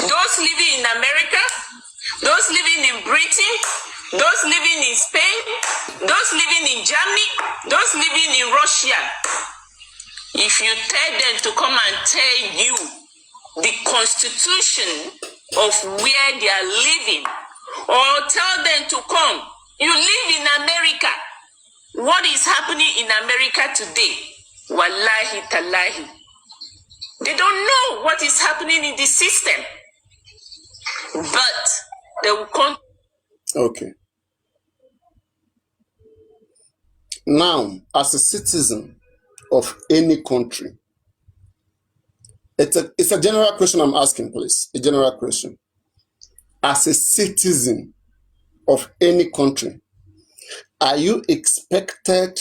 Those living in America, those living in Britain, those living in Spain, those living in Germany, those living in Russia. If you tell them to come and tell you the constitution of where they are living, or tell them to come, you live in America. What is happening in America today? Wallahi talahi. They don't know what is happening in the system. But they will come. Okay. Now, as a citizen of any country, it's a general question I'm asking, please. A general question. As a citizen of any country, are you expected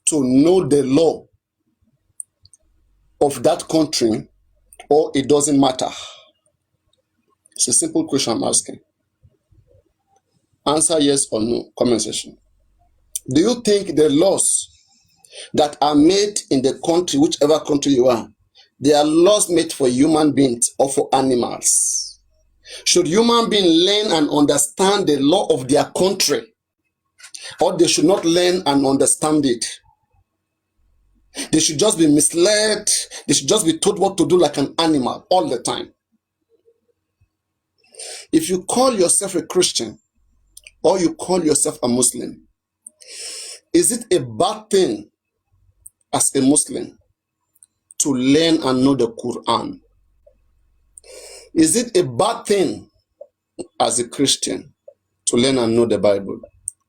to know the law of that country, or it doesn't matter? It's a simple question I'm asking. Answer yes or no, comment section. Do you think the laws that are made in the country, whichever country you are, they are laws made for human beings or for animals? Should human beings learn and understand the law of their country, or they should not learn and understand it? They should just be misled. They should just be told what to do like an animal all the time. If you call yourself a Christian or you call yourself a Muslim, is it a bad thing as a Muslim to learn and know the Quran? Is it a bad thing as a Christian to learn and know the Bible?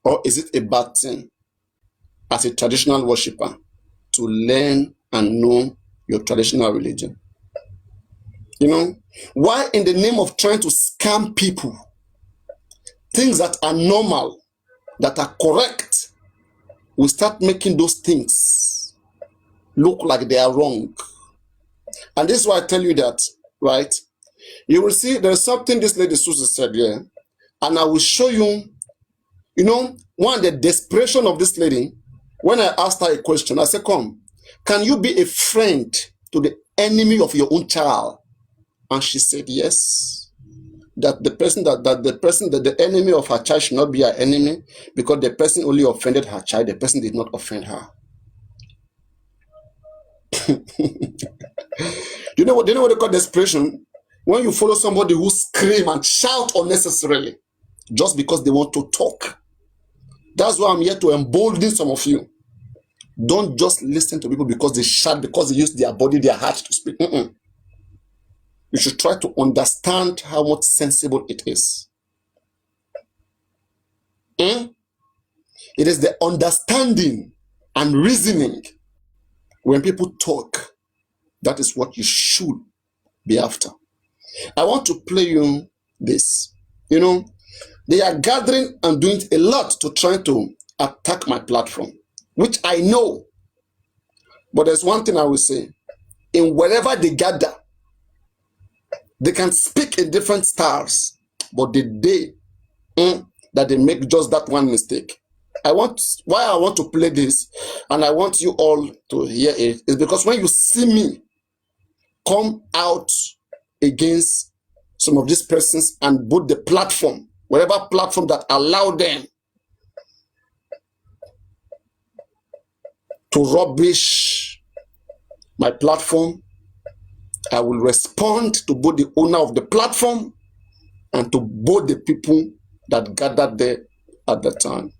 Or is it a bad thing as a traditional worshipper to learn and know your traditional religion? You know, why in the name of trying to scam people, things that are normal, that are correct, we start making those things look like they are wrong? And this is why I tell you that, right? You will see there's something this lady Suzzy said here, and I will show you, you know, one, the desperation of this lady. When I asked her a question, I said, come, can you be a friend to the enemy of your own child? And she said, yes. That the enemy of her child should not be her enemy, because the person only offended her child. The person did not offend her. You know what they call desperation? When you follow somebody who scream and shout unnecessarily just because they want to talk. That's why I'm here to embolden some of you. Don't just listen to people because they shout, because they use their body, their heart to speak. You should try to understand how much sensible it is. It is the understanding and reasoning when people talk. That is what you should be after. I want to play you this. You know, they are gathering and doing a lot to try to attack my platform, which I know. But there's one thing I will say. In wherever they gather, they can speak in different styles, but the day that they make just that one mistake. Why I want to play this, and I want you all to hear it, is because when you see me come out against some of these persons and put the platform, whatever platform that allow them to rubbish my platform, I will respond to both the owner of the platform and to both the people that gathered there at the time.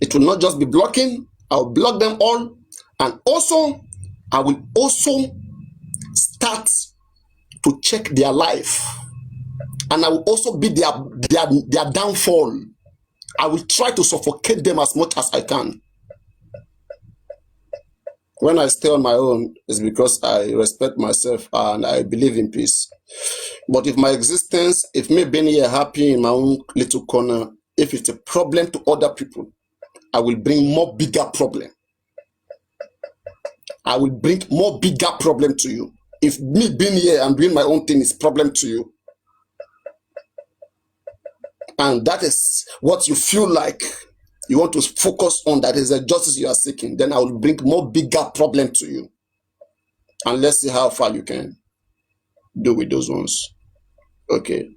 It will not just be blocking. I'll block them all, and also I will also start to check their life, and I will also be their downfall. I will try to suffocate them as much as I can. When I stay on my own, it's because I respect myself and I believe in peace. But if my existence, if me being here happy in my own little corner, if it's a problem to other people, I will bring more bigger problem. I will bring more bigger problem to you. If me being here and doing my own thing is problem to you, and that is what you feel like you want to focus on, that is the justice you are seeking, then I will bring more bigger problem to you. And let's see how far you can do with those ones. Okay.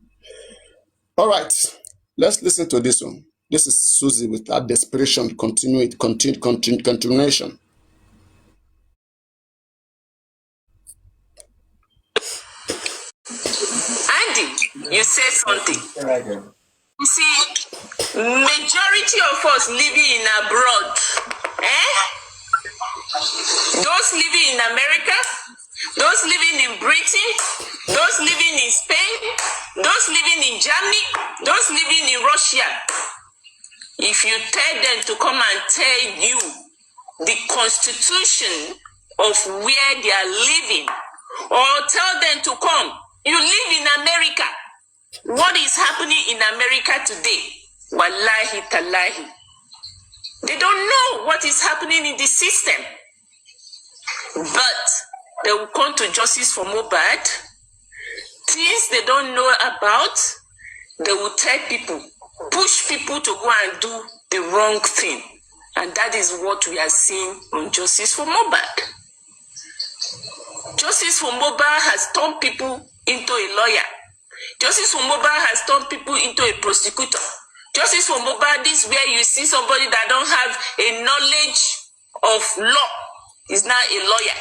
All right. Let's listen to this one. This is Suzzy with that desperation continuation. Andy, you said something. You see, majority of us living in abroad, those living in America, those living in Britain, those living in Spain, those living in Germany, those living in Russia. If you tell them to come and tell you the constitution of where they are living, or tell them to come, you live in America. What is happening in America today? Wallahi talahi. They don't know what is happening in the system. But they will come to justice for Mohbad. Things they don't know about, they will tell people, push people to go and do the wrong thing. And that is what we are seeing on Justice for Mohbad. Justice for Mohbad has turned people into a lawyer. Justice for Mohbad has turned people into a prosecutor. Justice for Mohbad is where you see somebody that don't have a knowledge of law is now a lawyer.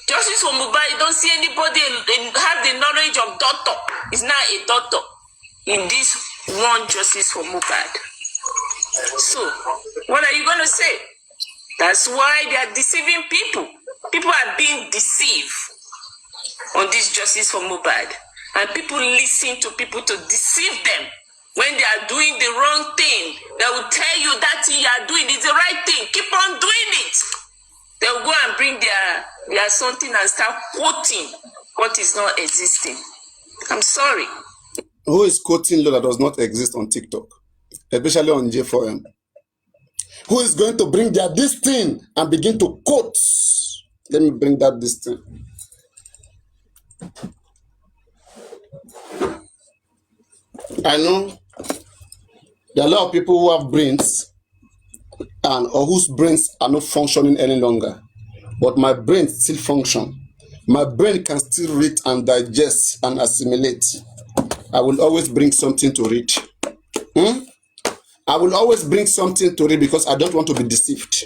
Justice for Mohbad, you don't see anybody have the knowledge of doctor, is now a doctor. In this one justice for Mohbad. So, what are you going to say? That's why they are deceiving people. People are being deceived on this justice for Mohbad. And people listen to people to deceive them. When they are doing the wrong thing, they will tell you that thing you are doing is the right thing. Keep on doing it. They will go and bring their something and start quoting what is not existing. I'm sorry. Who is quoting law that does not exist on TikTok, especially on J4M? Who is going to bring this thing and begin to quote? Let me bring this thing. I know there are a lot of people who have brains or whose brains are not functioning any longer, but my brain still function. My brain can still read and digest and assimilate. I will always bring something to read. I will always bring something to read because I don't want to be deceived.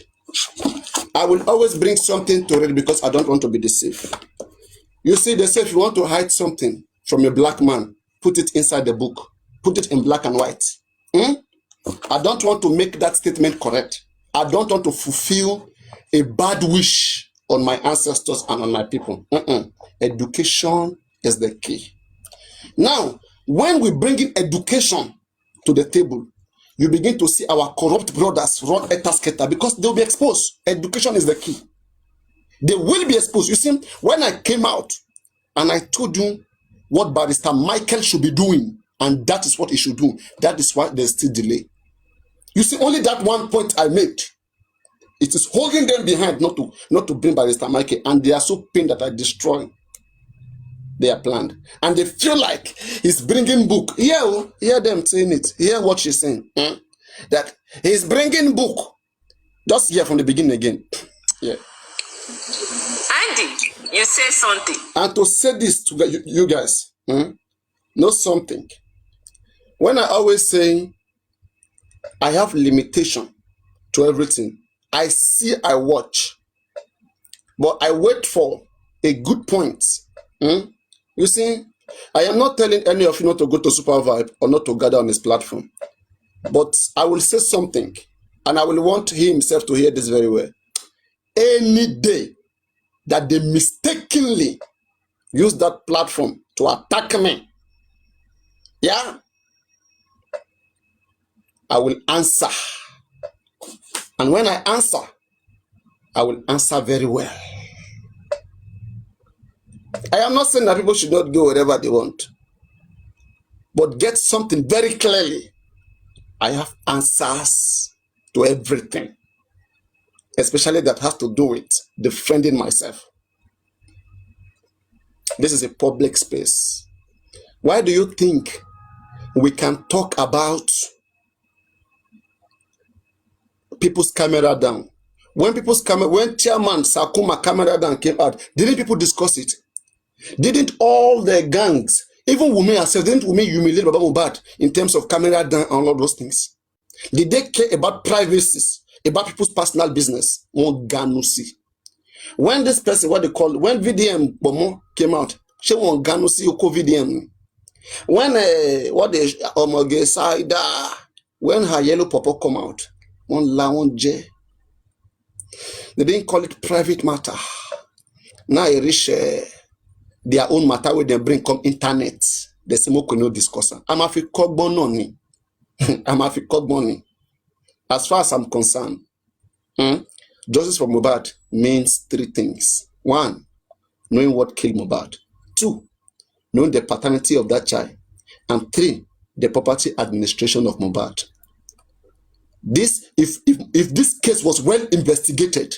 I will always bring something to read because I don't want to be deceived. You see, they say if you want to hide something from a black man, put it inside the book. Put it in black and white. I don't want to make that statement correct. I don't want to fulfill a bad wish on my ancestors and on my people. Education is the key. Now, when we bring in education to the table, you begin to see our corrupt brothers run etasketa because they'll be exposed. Education is the key. They will be exposed. You see, when I came out and I told you what Barrister Michael should be doing, and that is what he should do, that is why there's still delay. You see, only that one point I made, it is holding them behind not to bring Barrister Michael, and they are so pained that I destroy their plan. And they feel like he's bringing book. Hear them saying it. Hear what she's saying. That he's bringing book. Just hear from the beginning again. Yeah. Andy, you say something. And to say this to you guys, know something. When I always say I have limitation to everything, I see, I watch, but I wait for a good point. You see, I am not telling any of you not to go to Super Vibe or not to gather on his platform, but I will say something, and I will want he himself to hear this very well. Any day that they mistakenly use that platform to attack me, I will answer. And when I answer, I will answer very well. I am not saying that people should not do whatever they want, but get something very clearly. I have answers to everything, especially that has to do with defending myself. This is a public space. Why do you think we can talk about people's camera down? When Chairman Sakuma camera down came out, didn't people discuss it? Didn't all the gangs, even Wunmi herself, didn't Wunmi humiliate Baba Mohbad in terms of camera down and all of those things? Did they care about privacies, about people's personal business? One ganusi. When this person, what they call, when VDM Bomo came out, she won ganusi oko VDM. When what they Omoge Saida, when her yellow papa come out, one lounge, they didn't call it private matter. Now it reach their own matter where they bring come internet. They say more no discuss. I'm a fi money. I'm a fi money. As far as I'm concerned, justice for Mohbad means three things. One, knowing what killed Mohbad. Two, knowing the paternity of that child. And three, the property administration of Mohbad. This, if this case was well investigated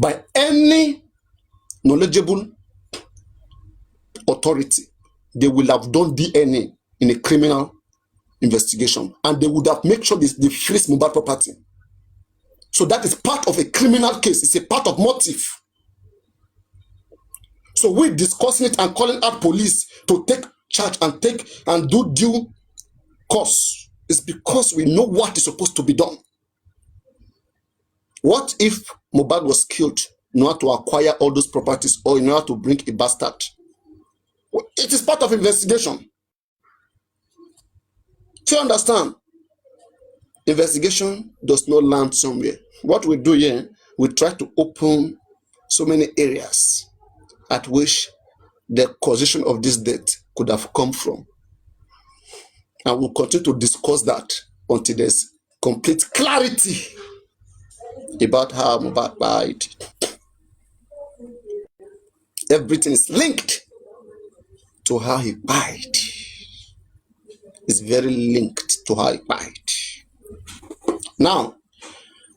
by any knowledgeable authority, they will have done DNA in a criminal investigation, and they would have made sure they freeze Mohbad property. So that is part of a criminal case. It's a part of motive. So we're discussing it and calling out police to take charge and do due course. It's because we know what is supposed to be done. What if Mohbad was killed in order to acquire all those properties or in order to bring a bastard? It is part of investigation. Do you understand? Investigation does not land somewhere. What we do here, we try to open so many areas at which the causation of this death could have come from. And we'll continue to discuss that until there's complete clarity about how Mohbad died. Everything is linked to how he died. It's very linked to how he died. Now,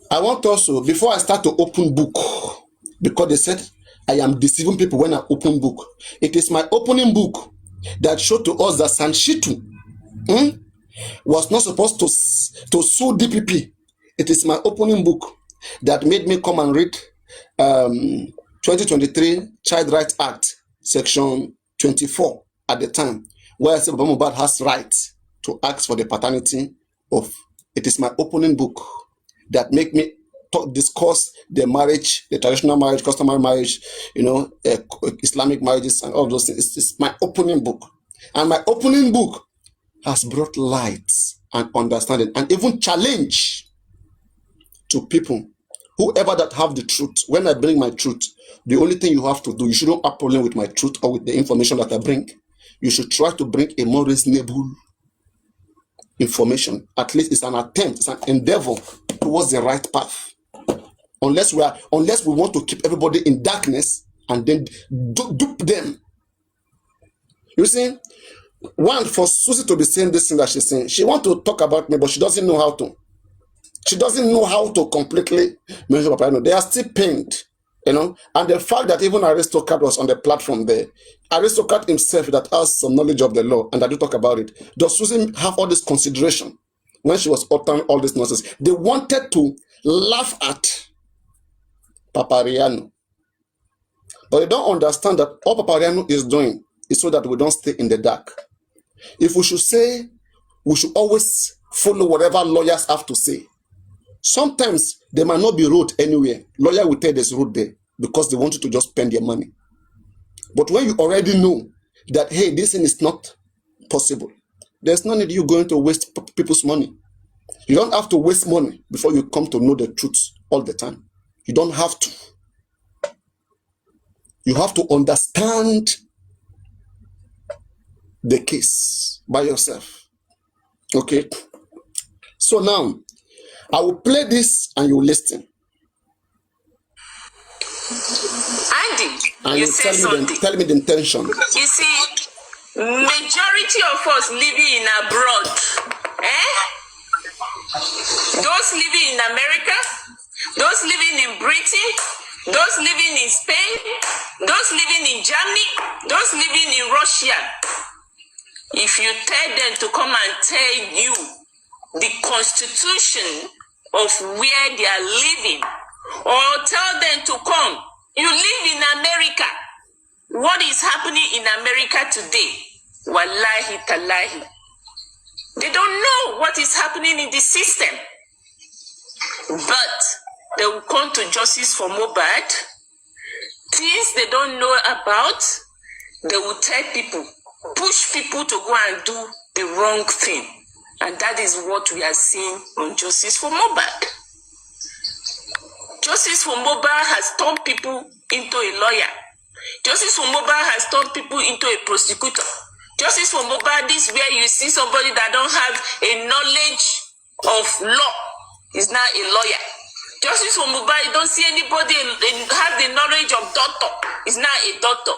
I want also, before I start to open book, because they said I am deceiving people when I open book. It is my opening book that showed to us that Sanshitu was not supposed to sue DPP. It is my opening book that made me come and read 2023 Child Rights Act, section 24 at the time, where I said Mohbad has rights to ask for the paternity of. It is my opening book that make me discuss the marriage, the traditional marriage, customary marriage, Islamic marriages and all those things. It's my opening book. And my opening book has brought light and understanding and even challenge to people, whoever that have the truth. When I bring my truth, the only thing you have to do, you shouldn't have a problem with my truth or with the information that I bring. You should try to bring a more reasonable information. At least it's an attempt, it's an endeavor towards the right path. Unless we want to keep everybody in darkness and then dupe them. You see, one, for Suzzy to be saying this thing that she's saying, she wants to talk about me, but she doesn't know how to. She doesn't know how to completely mention Papariano. They are still pained, and the fact that even Aristocrat was on the platform there, Aristocrat himself that has some knowledge of the law, and I do talk about it, does Suzzy have all this consideration when she was uttering all this nonsense? They wanted to laugh at Papariano, but they don't understand that all Papariano is doing is so that we don't stay in the dark. If we should say, we should always follow whatever lawyers have to say. Sometimes they might not be wrote anywhere. Lawyer will tell there's road there because they want you to just spend your money. But when you already know that, hey, this thing is not possible, there's no need you going to waste people's money. You don't have to waste money before you come to know the truth all the time. You don't have to. You have to understand the case by yourself. Okay? So now, I will play this and you will listen. Andy, and you say something. Tell me the intention. You see, majority of us living in abroad, those living in America, those living in Britain, those living in Spain, those living in Germany, those living in Russia. If you tell them to come and tell you the constitution of where they are living, or tell them to come, you live in America, what is happening in America today, wallahi talahi, they don't know what is happening in the system. But they will come to justice for Mohbad. Things they don't know about, they will tell people, push people to go and do the wrong thing. And that is what we are seeing on Justice for Mohbad. Justice for Mohbad has turned people into a lawyer. Justice for Mohbad has turned people into a prosecutor. Justice for Mohbad is where you see somebody that don't have a knowledge of law is now a lawyer. Justice for Mohbad, you don't see anybody have the knowledge of doctor is now a doctor.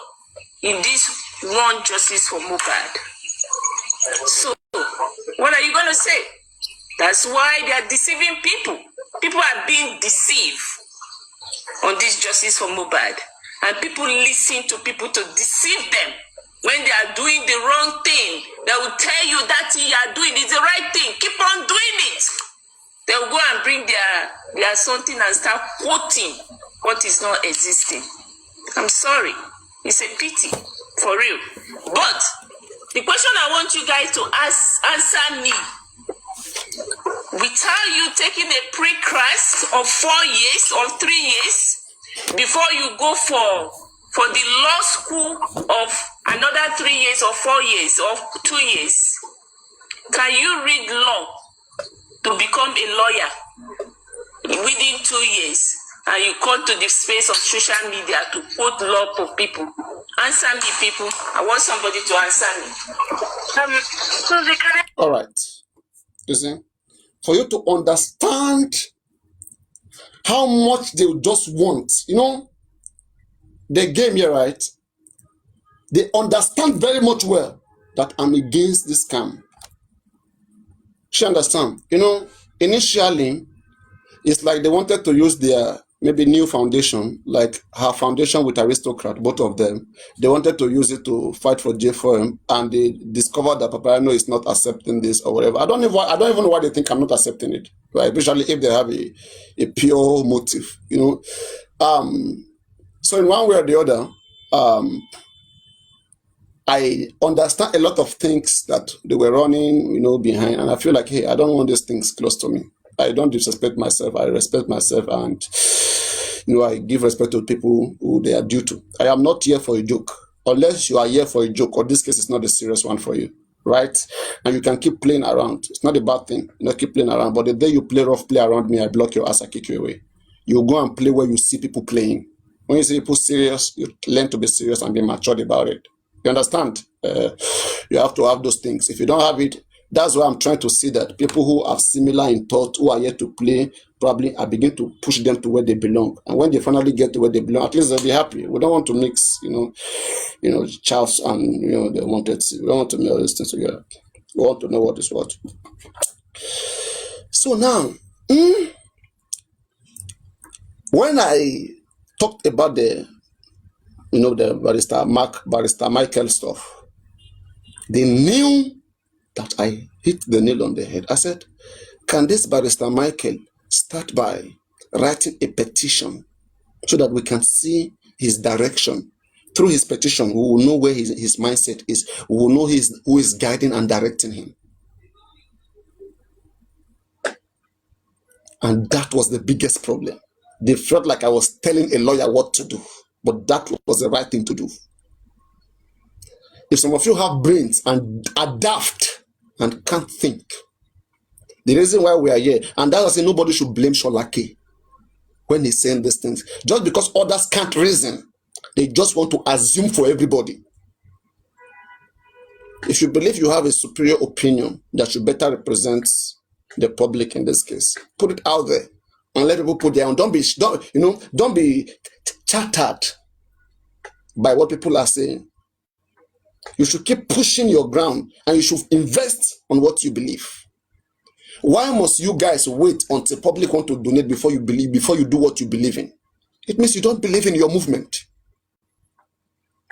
In this one Justice for Mohbad. So, what are you going to say? That's why they are deceiving people. People are being deceived on this Justice for Mohbad. And people listen to people to deceive them. When they are doing the wrong thing, they will tell you that thing you are doing is the right thing. Keep on doing it. They will go and bring their something and start quoting what is not existing. I'm sorry. It's a pity. For real. But the question I want you guys to answer me, without you taking a pre-class of 4 years or 3 years before you go for the law school of another 3 years or 4 years or 2 years, can you read law to become a lawyer within 2 years? And you come to the space of social media to quote law for people. Answer me, people. I want somebody to answer me. Suzzy, can I? All right. You see, for you to understand how much they just want, the game here, right? They understand very much well that I'm against this scam. She understand. Initially, it's like they wanted to use their maybe new foundation, like her foundation with Aristocrat, both of them. They wanted to use it to fight for J4M, and they discovered that Papariano is not accepting this or whatever. I don't even know why they think I'm not accepting it, right? Especially if they have a pure motive, So in one way or the other, I understand a lot of things that they were running, behind, and I feel like, hey, I don't want these things close to me. I don't disrespect myself. I respect myself, and I give respect to people who they are due to. I am not here for a joke. Unless you are here for a joke, or this case is not a serious one for you, right? And you can keep playing around. It's not a bad thing. Keep playing around. But the day you play around me, I block your ass, I kick you away. You go and play where you see people playing. When you see people serious, you learn to be serious and be matured about it. You understand? You have to have those things. If you don't have it, that's why I'm trying to see that people who are similar in thought, who are here to play, probably I begin to push them to where they belong. And when they finally get to where they belong, at least they'll be happy. We don't want to mix, chaos and, we don't want to know these things together. We want to know what is what. So now, when I talked about the Barrister Michael stuff, they knew that I hit the nail on the head. I said, can this Barrister Michael start by writing a petition so that we can see his direction? Through his petition, we will know where his mindset is. We will know who is guiding and directing him. And that was the biggest problem. They felt like I was telling a lawyer what to do, but that was the right thing to do. If some of you have brains and are daft and can't think, the reason why we are here, and that's why I say nobody should blame Sholake when he's saying these things. Just because others can't reason, they just want to assume for everybody. If you believe you have a superior opinion that should better represent the public in this case, put it out there and let people put their own. Don't be chattered by what people are saying. You should keep pushing your ground, and you should invest on what you believe. Why must you guys wait until public want to donate before you do what you believe in? It means you don't believe in your movement.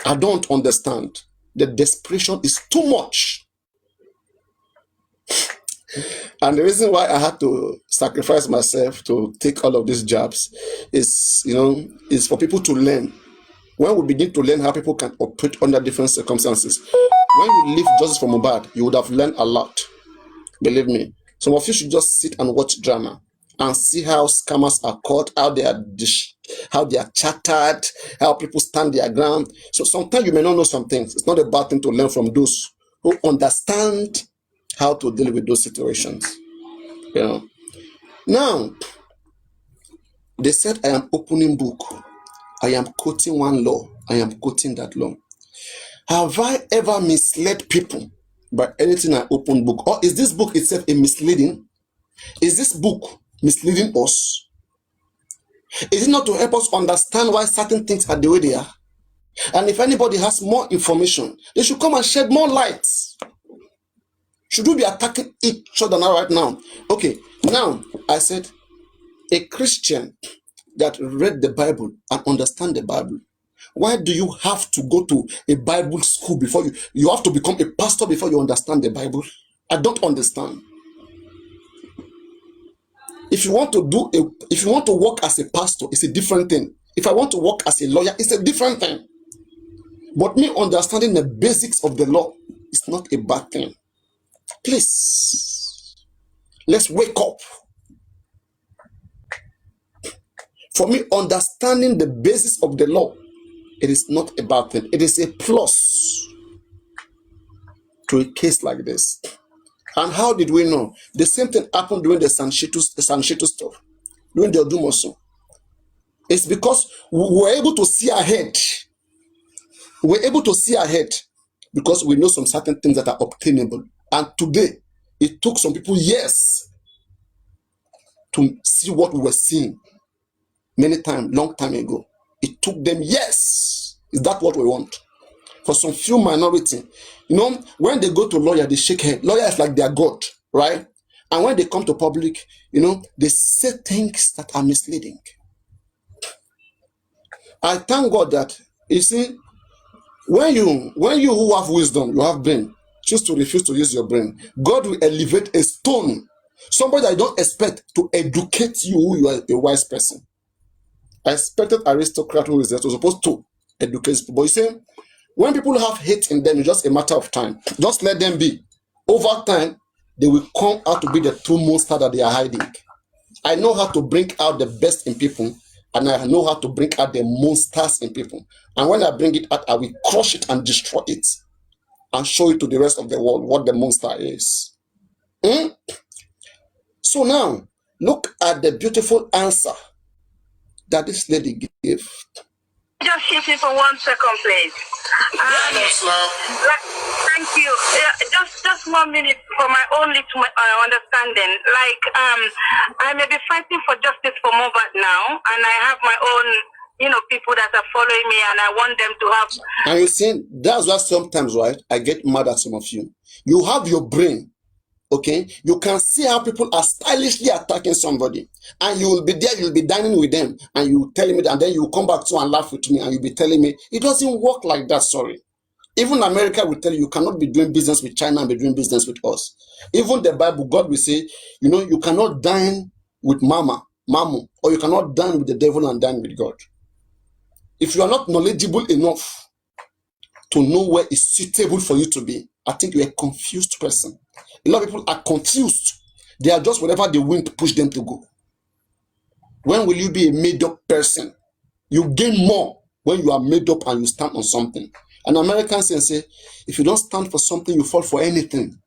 I don't understand. The desperation is too much. And the reason why I had to sacrifice myself to take all of these jobs is for people to learn. When we begin to learn how people can operate under different circumstances, when you leave justice from Mohbad, you would have learned a lot. Believe me. Some of you should just sit and watch drama and see how scammers are caught, how they are chattered, how people stand their ground. So sometimes you may not know some things. It's not a bad thing to learn from those who understand how to deal with those situations. You know. Now, they said I am opening book. I am quoting one law. I am quoting that law. Have I ever misled people by anything I open book? Or is this book itself a misleading? Is this book misleading us? Is it not to help us understand why certain things are the way they are? And if anybody has more information, they should come and shed more light. Should we be attacking each other now right now? Okay, now I said a Christian that read the Bible and understand the Bible. Why do you have to go to a Bible school before you have to become a pastor before you understand the Bible? I don't understand. If you want to work as a pastor, it's a different thing. If I want to work as a lawyer, it's a different thing. But me understanding the basics of the law is not a bad thing. Please, let's wake up. For me, understanding the basis of the law, it is not a bad thing. It is a plus to a case like this. And how did we know? The same thing happened during the Sanshitu stuff, during the Odumosu. It's because we were able to see ahead. We're able to see ahead because we know some certain things that are obtainable. And today, it took some people years to see what we were seeing long time ago. It took them years. Is that what we want? For some few minority, when they go to lawyer, they shake head. Lawyer is like their God, right? And when they come to public, they say things that are misleading. I thank God that, you see, when you who have wisdom, you have brain, choose to refuse to use your brain, God will elevate a stone, somebody I don't expect to educate you who you are a wise person. I expected aristocrat who is there to supposed to educate people. But you see, when people have hate in them, it's just a matter of time. Just let them be. Over time, they will come out to be the true monster that they are hiding. I know how to bring out the best in people, and I know how to bring out the monsters in people. And when I bring it out, I will crush it and destroy it and show it to the rest of the world what the monster is. So now, look at the beautiful answer that this lady gave. Just keep it for 1 second, please. Thank you. Just 1 minute for my own little understanding. I may be fighting for justice for Mohbad now, and I have my own, people that are following me, and I want them to have. And you see, that's why sometimes, right, I get mad at some of you. You have your brain. Okay, you can see how people are stylishly attacking somebody, and you will be there, you'll be dining with them, and you will tell me, and then you will come back to and laugh with me, and you'll be telling me it doesn't work like that. Sorry, even America will tell you cannot be doing business with China and be doing business with us. Even the Bible, God will say, you cannot dine with Mamu, or you cannot dine with the devil and dine with God. If you are not knowledgeable enough to know where it's suitable for you to be, I think you're a confused person. A lot of people are confused. They are just whatever the wind push them to go. When will you be a made-up person? You gain more when you are made up and you stand on something. An American say, if you don't stand for something, you fall for anything.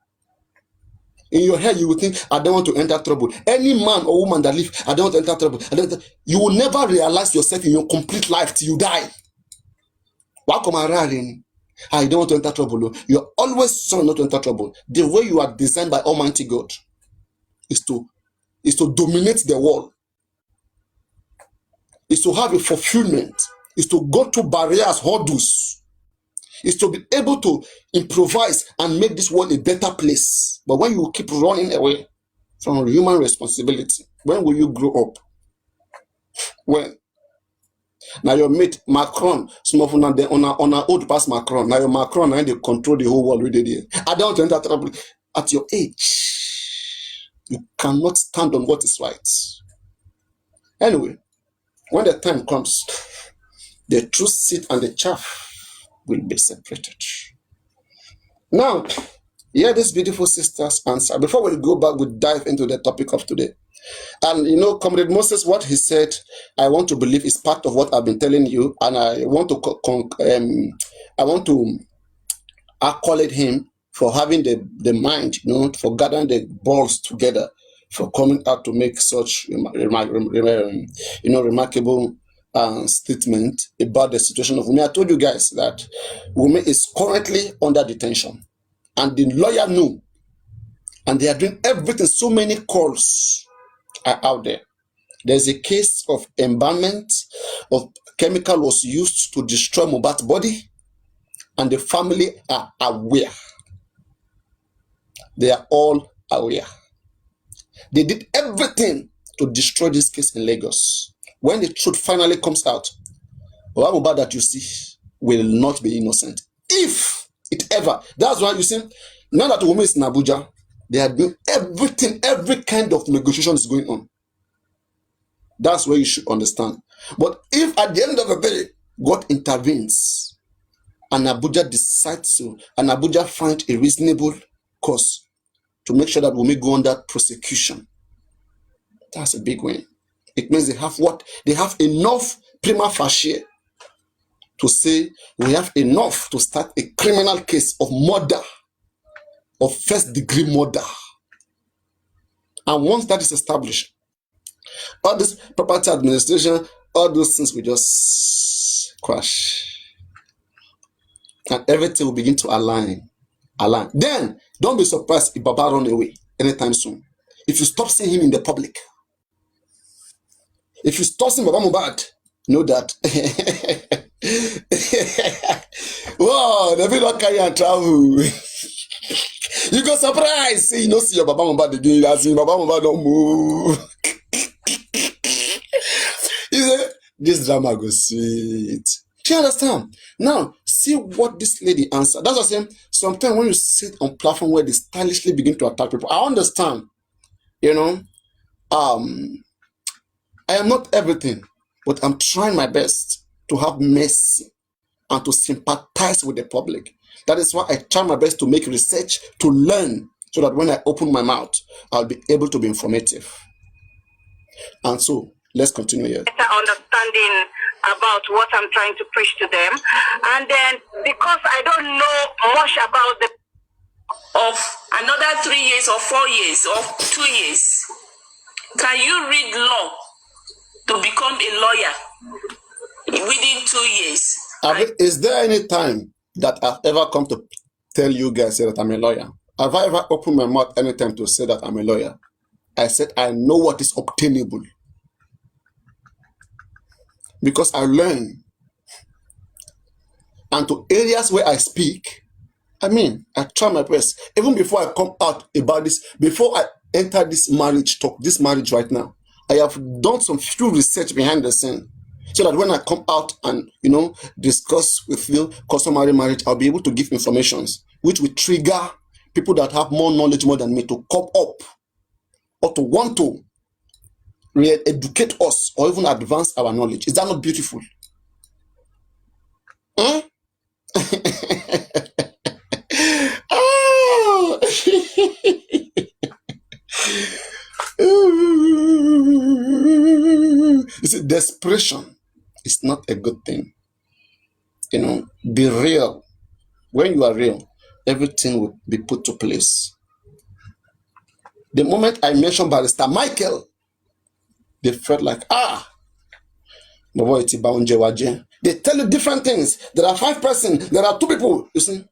In your head, you will think, I don't want to enter trouble. Any man or woman that lives, I don't want to enter trouble. You will never realize yourself in your complete life till you die. I don't want to enter trouble. You're always trying not to enter trouble. The way you are designed by Almighty God is to dominate the world, is to have a fulfillment, is to go through barriers, hurdles, is to be able to improvise and make this world a better place. But when you keep running away from human responsibility, when will you grow up? When? Now your mate Macron, some of on a old past Macron. Now your Macron and they control the whole world with it. I don't want to enter trouble. At your age, you cannot stand on what is right. Anyway, when the time comes, The true seed and the chaff will be separated. Now, hear this beautiful sister's answer. Before we go back, we dive into the topic of today. And you know, Comrade Moses, what he said, I want to believe is part of what I've been telling you, and I want to accolade him for having the mind, you know, for gathering the balls together, for coming out to make such remarkable statement about the situation of Wunmi. I told you guys that Wunmi is currently under detention, and the lawyer knew, and they are doing everything. So many calls are out there. There's a case of embalmment of chemical was used to destroy Mohbad's body, and the family are aware. They are all aware. They did everything to destroy this case in Lagos. When the truth finally comes out, Mohbad that you see will not be innocent. If it ever. That's why you see, now that Wunmi is in Abuja, they are doing everything, every kind of negotiation is going on. That's where you should understand. But if at the end of the day, God intervenes, and Abuja decides to, and Abuja find a reasonable cause to make sure that Wunmi go under prosecution, that's a big win. It means they have what? They have enough prima facie to say we have enough to start a criminal case of murder, of first-degree murder. And once that is established, all this property administration, all those things will just crash. And everything will begin to align. Then, don't be surprised if Baba run away anytime soon. If you stop seeing him in the public, if you stop seeing Baba Mohbad, know that. Wow, the video carry and travel. You go surprise. See, you don't see your Baba Mohbad again. You see Baba Mohbad don't move. You say, this drama goes sweet. Do you understand? Now, see what this lady answered. That's what I'm saying. Sometimes when you sit on platform where they stylishly begin to attack people, I understand. You know, I am not everything, but I'm trying my best to have mercy and to sympathize with the public. That is why I try my best to make research, to learn, so that when I open my mouth, I'll be able to be informative. And so, let's continue here. Better understanding about what I'm trying to preach to them. And then, because I don't know much about the of another 3 years or 4 years or 2 years, can you read law to become a lawyer within 2 years? Is there any time that I've ever come to tell you guys that I'm a lawyer? Have I ever opened my mouth anytime to say that I'm a lawyer? I said I know what is obtainable. Because I learn. And to areas where I speak, I try my best. Even before I come out about this, before I enter this marriage talk, this marriage right now, I have done some few research behind the scene, so that when I come out and, discuss with you customary marriage, I'll be able to give informations which will trigger people that have more knowledge more than me to come up or to want to re-educate us or even advance our knowledge. Is that not beautiful? Huh? Oh. You see, desperation is not a good thing. Be real. When you are real, everything will be put to place. The moment I mentioned Barrister Michael, they felt like, they tell you different things. There are 5 persons, there are 2 people. You see,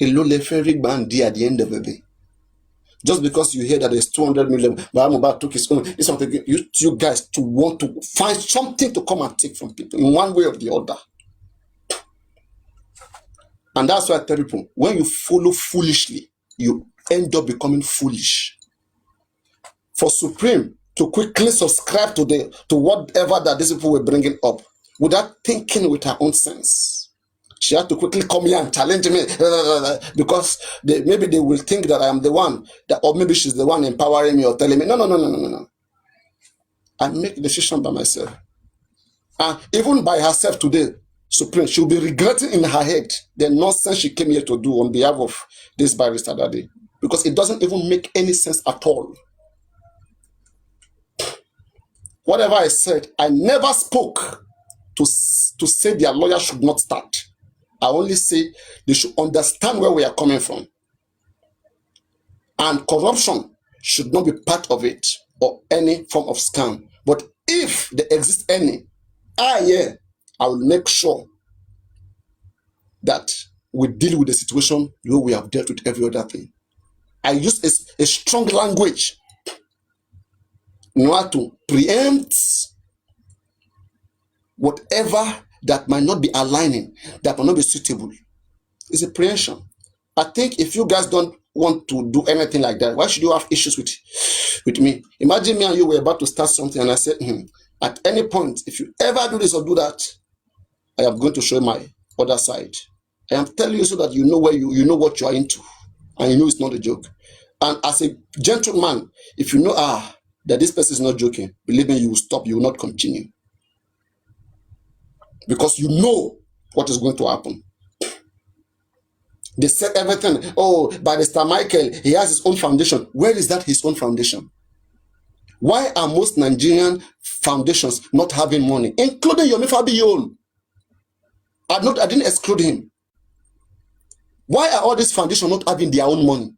a low fairy bandy at the end of the day. Just because you hear that there's 200 million, Mohbad took his own, it's something you guys to want to find something to come and take from people in one way or the other. And that's why I tell people, when you follow foolishly, you end up becoming foolish. For Supreme to quickly subscribe to whatever that these people were bringing up without thinking with her own sense, she had to quickly come here and challenge me because maybe they will think that I am the one, or maybe she's the one empowering me or telling me. No. I make decision by myself. And even by herself today, Supreme, she'll be regretting in her head the nonsense she came here to do on behalf of this barrister that day. Because it doesn't even make any sense at all. Whatever I said, I never spoke to say their lawyer should not start. I only say they should understand where we are coming from. And corruption should not be part of it or any form of scam. But if there exists any, I will make sure that we deal with the situation the way we have dealt with every other thing. I use a strong language in order to preempt whatever that might not be aligning, that might not be suitable. It's a preemption. I think if you guys don't want to do anything like that, why should you have issues with me? Imagine me and you were about to start something and I said, at any point, if you ever do this or do that, I am going to show my other side. I am telling you so that you know where you know what you are into, and you know it's not a joke. And as a gentleman, if you know that this person is not joking, believe me, you will stop. You will not continue because you know what is going to happen. They said everything. Oh, Barrister Michael, he has his own foundation. Where is that his own foundation? Why are most Nigerian foundations not having money, including Yomi Fabiyi? I didn't exclude him. Why are all these foundations not having their own money?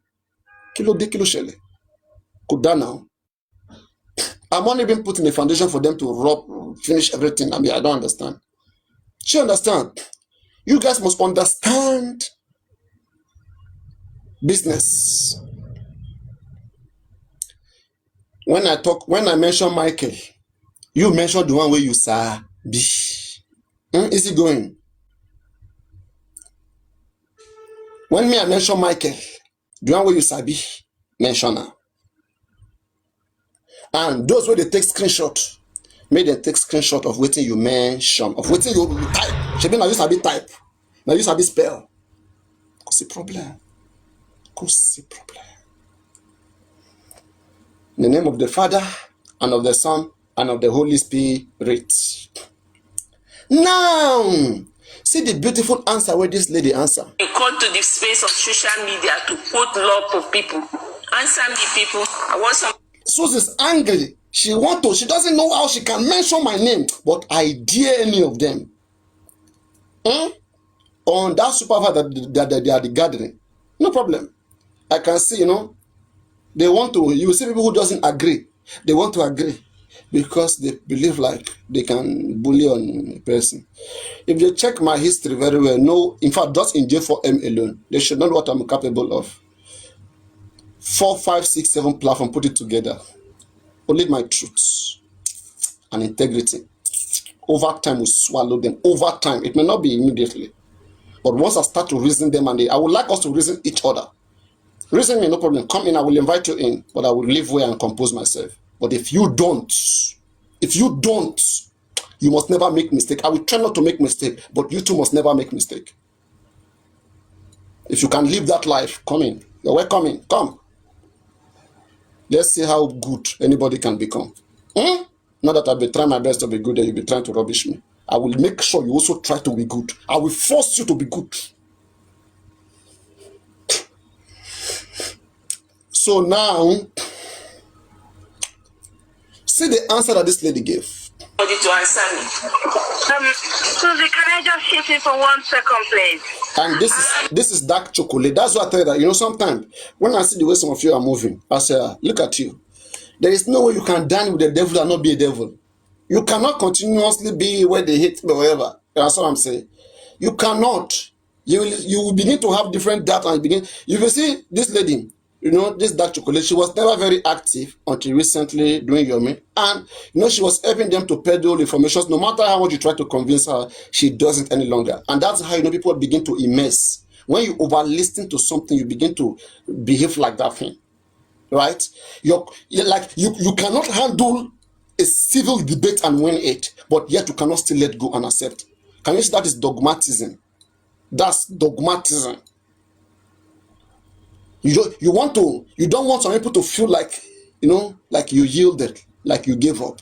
Kilo de kilo shele. Kuda now. I'm only been putting a foundation for them to finish everything. I mean, I don't understand. She understand. You guys must understand business. When I mention Michael, you mention the one where you sabi. Is it going? When I mention Michael, the one where you sabi, mention her. And those where they take screenshot, may they take screenshot of what you mention, of what you type. Shebi now you sabi type, now you sabi spell. Cause the problem. In the name of the Father, and of the Son, and of the Holy Spirit. Now, see the beautiful answer where this lady answer. You come to the space of social media to quote law for people. Answer me, people. I want some. Suzzy's angry. She doesn't know how she can mention my name, but I dare any of them. On that supervisor that they are the gathering. No problem. I can see, they want to, you see people who doesn't agree. They want to agree because they believe like they can bully on a person. If they check my history very well, no, in fact, just in J4M alone, they should know what I'm capable of. 4, 5, 6, 7 platform, put it together. Only my truth and integrity. Over time, we swallow them. Over time, it may not be immediately. But once I start to reason them, I would like us to reason each other. Reason me, no problem. Come in, I will invite you in, but I will leave where and compose myself. But if you don't, you must never make mistake. I will try not to make mistake, but you too must never make mistake. If you can live that life, come in. You're welcome in. Come. Let's see how good anybody can become. Not that I'll be trying my best to be good and you'll be trying to rubbish me. I will make sure you also try to be good. I will force you to be good. So now, see the answer that this lady gave. Somebody to answer me. Suzzy, can I just shift it for 1 second, please? And this is dark chocolate. That's what I tell you that, sometimes when I see the way some of you are moving, I say, look at you. There is no way you can dine with the devil and not be a devil. You cannot continuously be where they hate me or whatever. That's what I'm saying. You cannot. You will begin to have different data and you will see this lady, this dark chocolate, she was never very active until recently doing Yomi. And, she was helping them to peddle information. No matter how much you try to convince her, she doesn't any longer. And that's how, people begin to immerse. When you over-listen to something, you begin to behave like that thing. Right? You cannot handle a civil debate and win it, but yet you cannot still let go and accept. Can you see that is dogmatism? That's dogmatism. You don't want some people to feel like, like you yielded, like you gave up.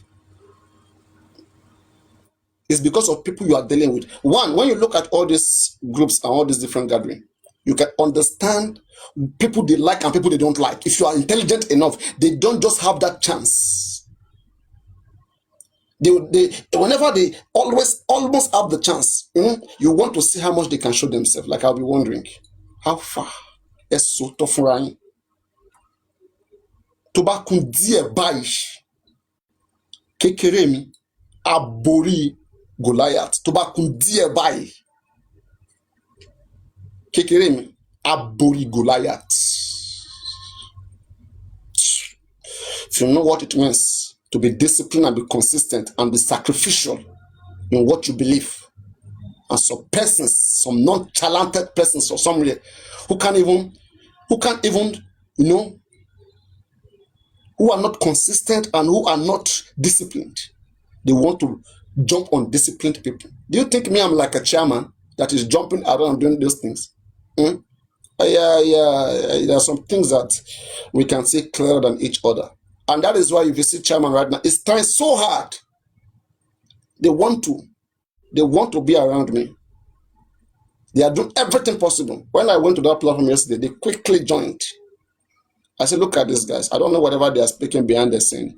It's because of people you are dealing with. One, when you look at all these groups and all these different gatherings, you can understand people they like and people they don't like. If you are intelligent enough, they don't just have that chance. They whenever they almost have the chance, you want to see how much they can show themselves. Like I'll be wondering, how far is so tough right? Toba kun die bai kekeremi abori Goliath. Toba kun die bai kekeremi abori Goliath. If you know what it means to be disciplined and be consistent and be sacrificial in what you believe, and some persons, some non-talented persons or somewhere who can't even, who are not consistent and who are not disciplined, they want to jump on disciplined people. Do you think me I'm like a chairman that is jumping around doing those things? Yeah, there are some things that we can see clearer than each other. And that is why if you see chairman right now, it's trying so hard. They want to be around me. They are doing everything possible. When I went to that platform yesterday, they quickly joined. I said, look at these guys. I don't know whatever they are speaking behind the scene,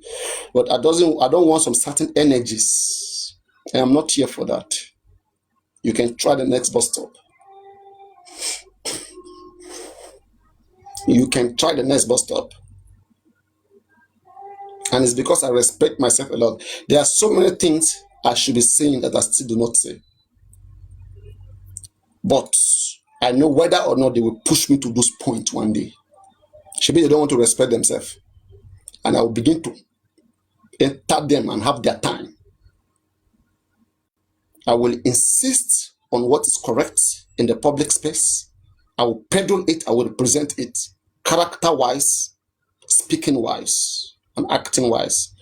but I don't want some certain energies. I am not here for that. You can try the next bus stop. You can try the next bus stop. And it's because I respect myself a lot. There are so many things I should be saying that I still do not say. But I know whether or not they will push me to those points one day. Maybe they don't want to respect themselves. And I will begin to enter them and have their time. I will insist on what is correct in the public space. I will peddle it. I will represent it. Character-wise, speaking-wise, and acting-wise.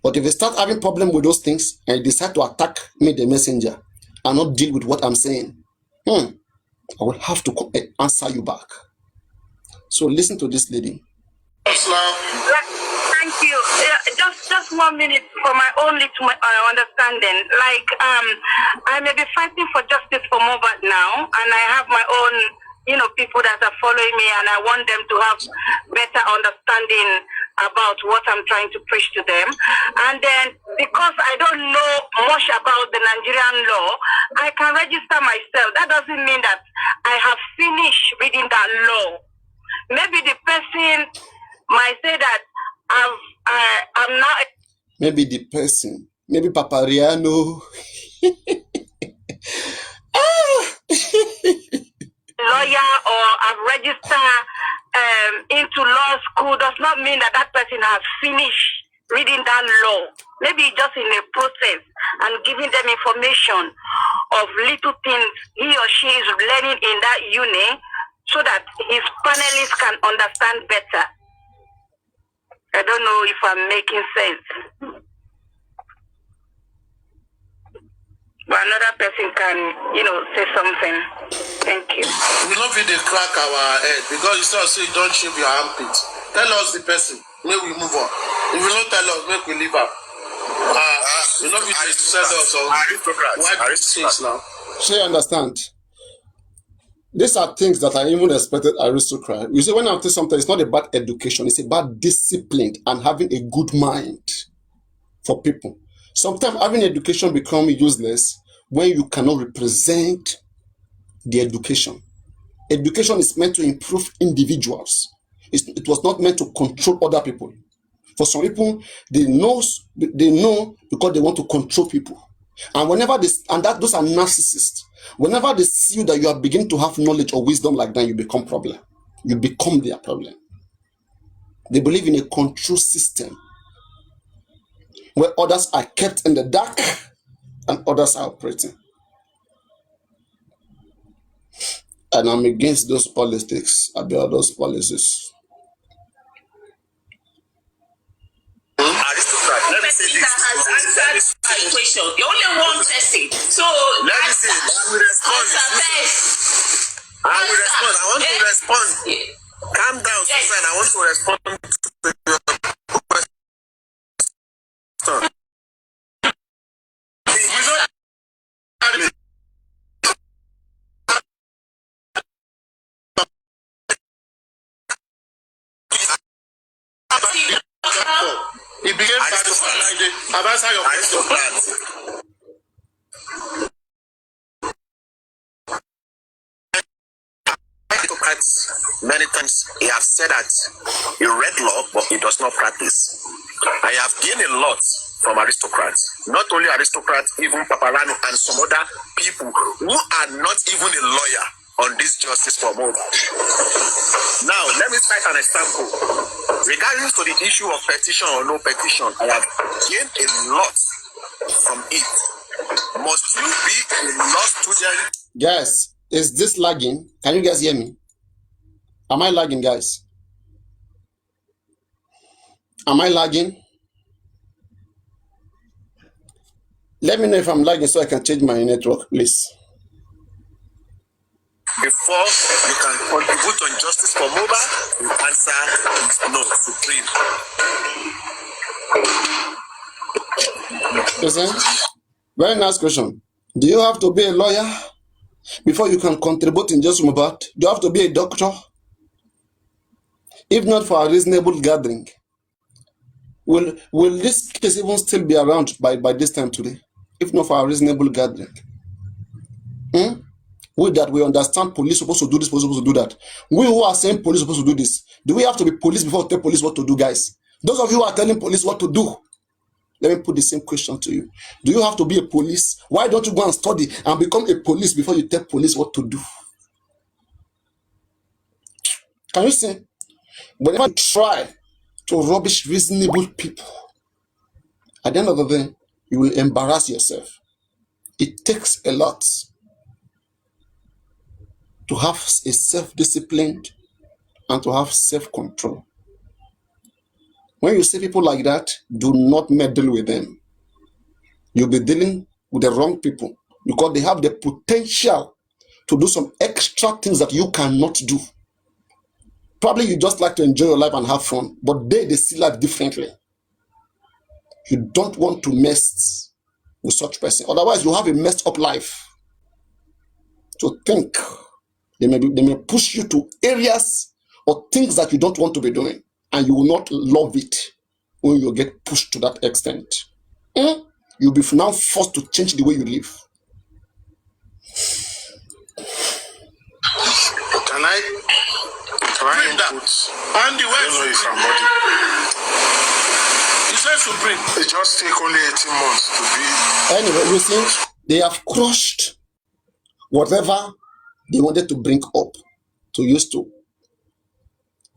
But if you start having problem with those things and you decide to attack me, the messenger, and not deal with what I'm saying, I will have to answer you back. So listen to this lady. Thank you. Just 1 minute for my own little understanding. Like, I may be fighting for justice for Mohbad now, and I have my own, people that are following me, and I want them to have better understanding about what I'm trying to preach to them. And then, because I don't know much about the Nigerian law, I can register myself. That doesn't mean that I have finished reading that law. Maybe the person might say that I'm not. Maybe the person, maybe Papariano. Lawyer or I've registered into law school does not mean that that person has finished reading that law. Maybe just in a process and giving them information of little things he or she is learning in that uni so that his panelists can understand better. I don't know if I'm making sense. But another person can, say something. Thank you. We love you, they crack our head because you say don't shave your armpit. Tell us the person. May we move on. If you don't tell us, make we leave up. We love you, they send us on. Why things now? So you understand? These are things that I even expected aristocrat. You see, when I tell something, it's not about education, it's about discipline and having a good mind for people. Sometimes having education becomes useless when you cannot represent the education. Education is meant to improve individuals. It was not meant to control other people. For some people, they know because they want to control people. And those are narcissists. Whenever they see you that you are beginning to have knowledge or wisdom like that, you become problem. You become their problem. They believe in a control system where others are kept in the dark and others are operating. And I'm against those politics, about those policies. Let me say this. Has answered my question. The only one person. So let me say, I will respond. I will respond. I want to respond. Calm down, Susan. I want to respond to your question. I've answered your question. Aristocrat. Aristocrats, many times he has said that he read law, but he does not practice. I have gained a lot from aristocrats. Not only aristocrats, even Papariano and some other people who are not even a lawyer on this justice for Mohbad. Now, let me cite an example. Regarding to the issue of petition or no petition, I have gained a lot from it. Must you be a law student? Guys, is this lagging? Can you guys hear me? Am I lagging, guys? Am I lagging? Let me know if I'm lagging so I can change my network, please. Before you can contribute on justice for Mohbad, the answer is no, supreme. Listen, very nice question. Do you have to be a lawyer before you can contribute in justice for Mohbad? Do you have to be a doctor? If not for a reasonable gathering, will this case even still be around by this time today? If not for a reasonable gathering. With that, we understand police supposed to do this, police supposed to do that. We who are saying police supposed to do this, do we have to be police before we tell police what to do, guys? Those of you who are telling police what to do, let me put the same question to you. Do you have to be a police? Why don't you go and study and become a police before you tell police what to do? Can you see? Whenever you try to rubbish reasonable people, at the end of the day, you will embarrass yourself. It takes a lot to have a self-discipline and to have self-control. When you see people like that, do not meddle with them. You'll be dealing with the wrong people because they have the potential to do some extra things that you cannot do. Probably you just like to enjoy your life and have fun, but they see life differently. You don't want to mess with such person. Otherwise, you have a messed up life. So think. They may push you to areas or things that you don't want to be doing, and you will not love it when you get pushed to that extent. You'll be now forced to change the way you live. Can I input? Andy, where is it? Somebody. You said supreme. It just take only 18 months to be. Anyway, you see, they have crushed whatever they wanted to bring up to use to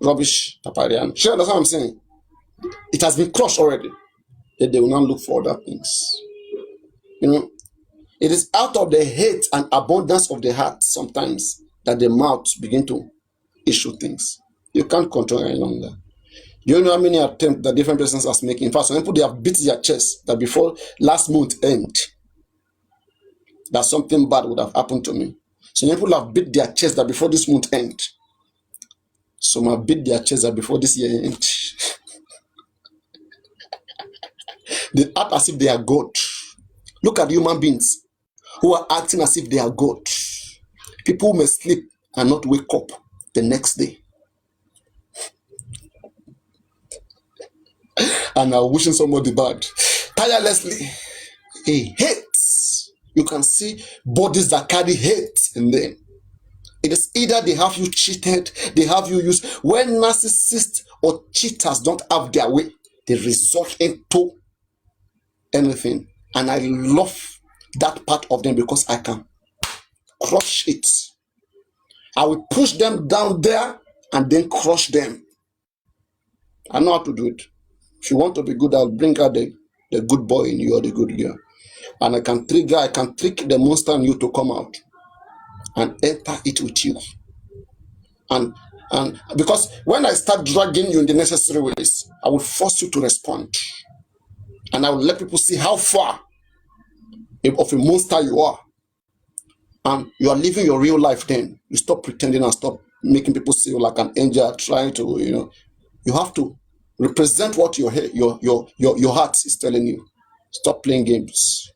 rubbish Papariano. Sure, that's what I'm saying. It has been crushed already. That they will now look for other things. You know, it is out of the hate and abundance of the heart sometimes that the mouth begin to issue things. You can't control any longer. Do you know how many attempts that different persons are making? In fact, some people, they have beat their chest that before last month end, that something bad would have happened to me. Some people have beat their chest that before this month end. Some have beat their chest that before this year end. They act as if they are God. Look at human beings who are acting as if they are God. People who may sleep and not wake up the next day. And are wishing somebody bad. Tirelessly. A hate. You can see bodies that carry hate in them. It is either they have you cheated, they have you used. When narcissists or cheaters don't have their way, they result into anything. And I love that part of them because I can crush it. I will push them down there and then crush them. I know how to do it. If you want to be good, I'll bring out the good boy in you or the good girl. And I can trick the monster in you to come out and enter it with you. And because when I start dragging you in the necessary ways, I will force you to respond. And I will let people see how far of a monster you are. And you are living your real life then. You stop pretending and stop making people see you like an angel trying to, you have to represent what your heart is telling you. Stop playing games.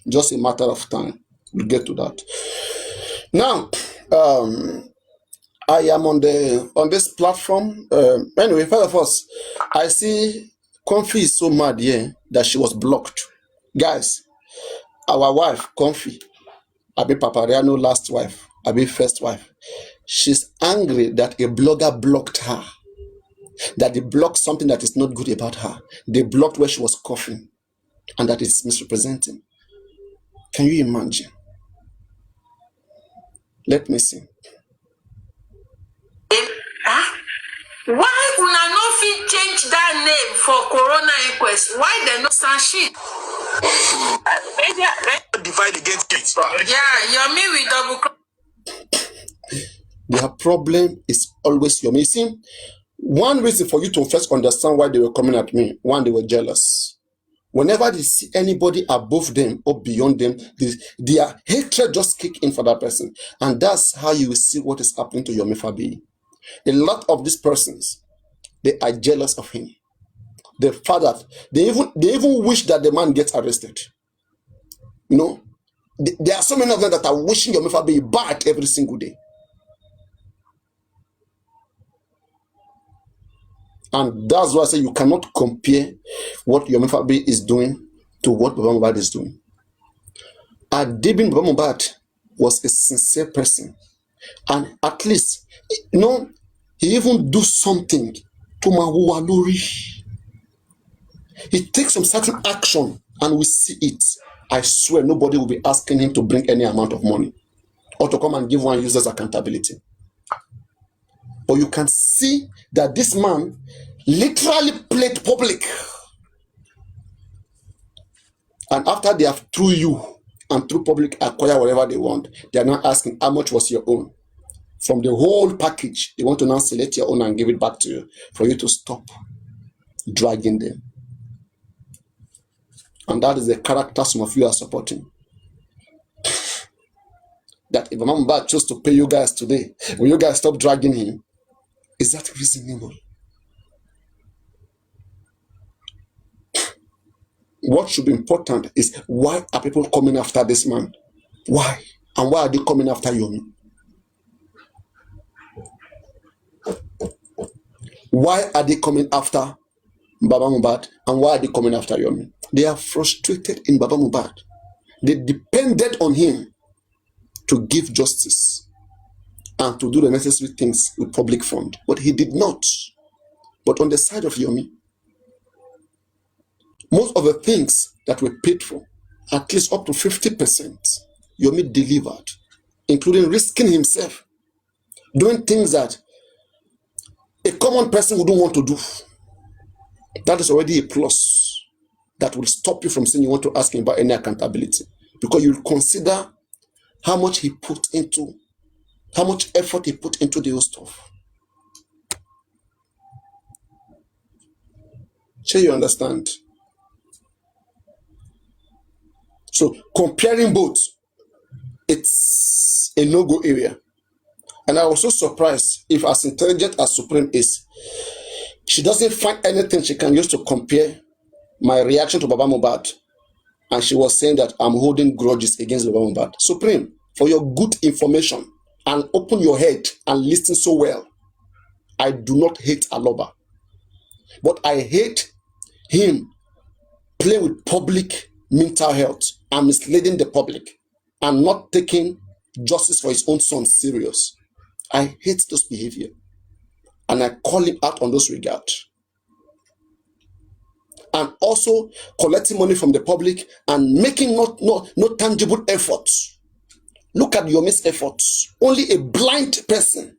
Just a matter of time. We'll get to that. Now, I am on this platform. Anyway, first of all, I see Comfy is so mad here that she was blocked. Guys, our wife, Comfy, Abi Papariano last wife, Abi first wife, she's angry that a blogger blocked her. That they blocked something that is not good about her. They blocked where she was coughing, and that is misrepresenting. Can you imagine? Let me see. Why una no fit change that name for Corona inquest? Why they no stand shit? Divide against kids. Yeah, you're me with double. Their problem is always your missing. One reason for you to first understand why they were coming at me, one, they were jealous. Whenever they see anybody above them or beyond them, their hatred just kick in for that person. And that's how you will see what is happening to Yomi Fabi. A lot of these persons, they are jealous of him. The fact that they even wish that the man gets arrested. You know, there are so many of them that are wishing Yomi Fabi bad every single day. And that's why I say you cannot compare what Yomi Fabi is doing to what Baba Mohbad is doing. Adibin Baba Mohbad was a sincere person. And at least, you know, he even do something to Mahuwa Lori. He takes some certain action and we see it. I swear nobody will be asking him to bring any amount of money or to come and give one user's accountability. But you can see that this man literally played public. And after they have through you and through public acquire whatever they want, they are now asking how much was your own. From the whole package, they want to now select your own and give it back to you for you to stop dragging them. And that is the character some of you are supporting. That if Mohbad chose to pay you guys today, will you guys stop dragging him? Is that reasonable? What should be important is why are people coming after this man? Why? And why are they coming after Yomi? Why are they coming after Baba Mohbad? And why are they coming after Yomi? They are frustrated in Baba Mohbad. They depended on him to give justice and to do the necessary things with public fund. But he did not. But on the side of Yomi, most of the things that were paid for, at least up to 50%, Yomi delivered, including risking himself, doing things that a common person wouldn't want to do. That is already a plus that will stop you from saying you want to ask him about any accountability, because you'll consider how much he put into, how much effort he put into the whole stuff. Sure, you understand? So comparing both, it's a no-go area. And I was so surprised if, as intelligent as Supreme is, she doesn't find anything she can use to compare my reaction to Baba Mohbad. And she was saying that I'm holding grudges against Baba Mohbad. Supreme, for your good information, and open your head and listen so well, I do not hate Aloba. But I hate him playing with public mental health and misleading the public and not taking justice for his own son serious. I hate those behavior. And I call him out on those regards. And also collecting money from the public and making no tangible efforts. Look at Yomi's efforts. Only a blind person.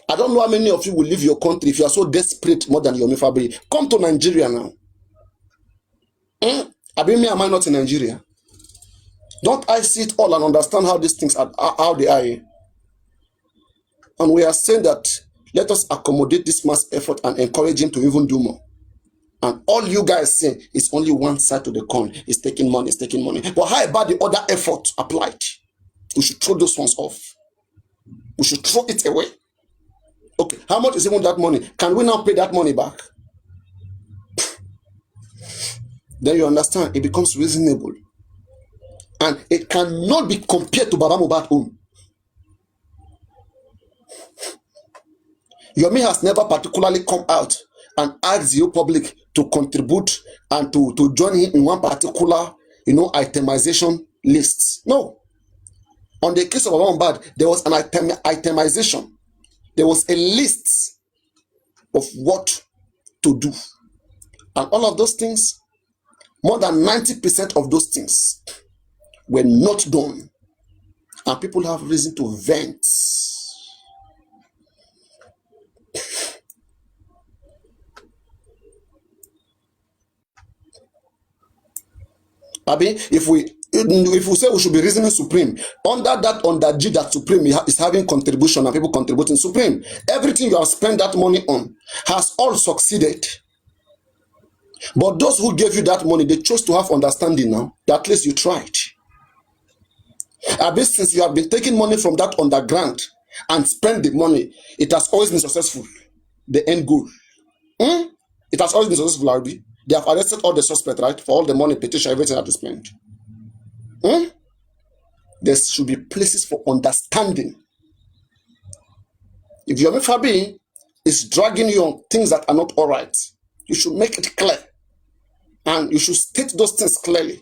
I don't know how many of you will leave your country if you are so desperate more than Yomi Fabi. Come to Nigeria now. Am I not in Nigeria? Don't I see it all and understand how these things are, how they are? And we are saying that let us accommodate this mass effort and encourage him to even do more. And all you guys say is only one side to the coin. It's taking money, it's taking money. But how about the other effort applied? We should throw those ones off. We should throw it away. Okay, how much is even that money? Can we now pay that money back? Then you understand, it becomes reasonable. And it cannot be compared to Baba Mohbad's own. Yomi has never particularly come out and ask the public to contribute and to join him in one particular, itemization list. No. On the case of Mohbad, there was an itemization. There was a list of what to do. And all of those things, more than 90% of those things were not done. And people have reason to vent. Abi, if we say we should be reasoning supreme, under G that supreme is having contribution and people contributing supreme, everything you have spent that money on has all succeeded. But those who gave you that money, they chose to have understanding now that at least you tried. Abi, since you have been taking money from that underground and spend the money, it has always been successful. The end goal. It has always been successful, Abi. They have arrested all the suspects, right? For all the money, petition, everything that is spent. There should be places for understanding. If your Fabi is dragging you on things that are not all right, you should make it clear. And you should state those things clearly.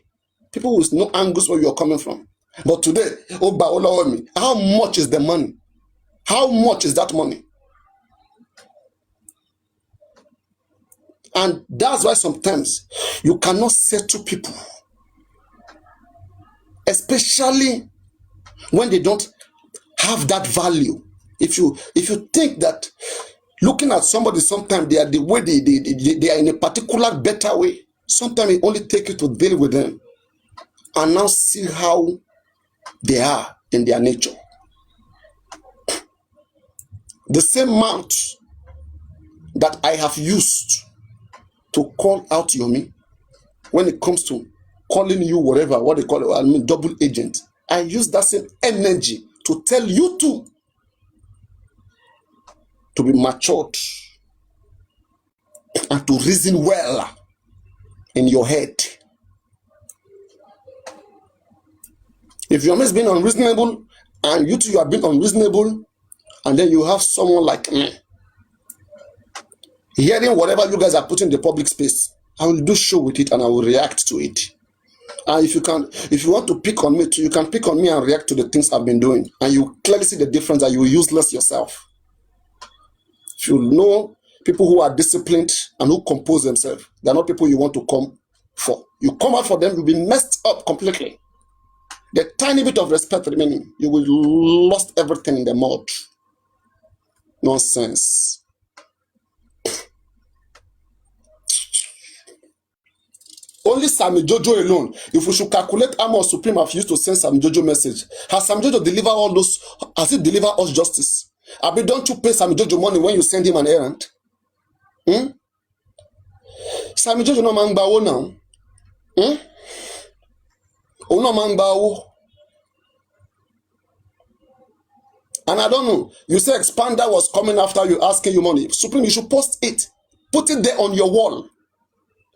People will know angles where you're coming from. But today, how much is the money? How much is that money? And that's why sometimes you cannot settle people, especially when they don't have that value. If you think that looking at somebody, sometimes they are the way they are in a particular better way, sometimes it only takes you to deal with them and now see how they are in their nature. The same mouth that I have used to call out Yomi when it comes to calling you whatever, what they call it, double agent. I use that same energy to tell you to be matured and to reason well in your head. If Yomi has been unreasonable and you have been unreasonable, and then you have someone like me hearing whatever you guys are putting in the public space, I will do show with it and I will react to it. And if you want to pick on me too, you can pick on me and react to the things I've been doing. And you clearly see the difference that you're useless yourself. If you know people who are disciplined and who compose themselves, they're not people you want to come for. You come out for them, you'll be messed up completely. The tiny bit of respect remaining, you will lost everything in the mud. Nonsense. Only Sammy Jojo alone. If we should calculate how much Supreme have used to send Sammy Jojo message, has Sammy Jojo delivered all those? Has he delivered us justice? Abi, don't you pay Sammy Jojo money when you send him an errand? Sammy Jojo no man bawo now. Oh no man bawo. And I don't know. You say Expander was coming after you, asking you money. Supreme, you should post it. Put it there on your wall.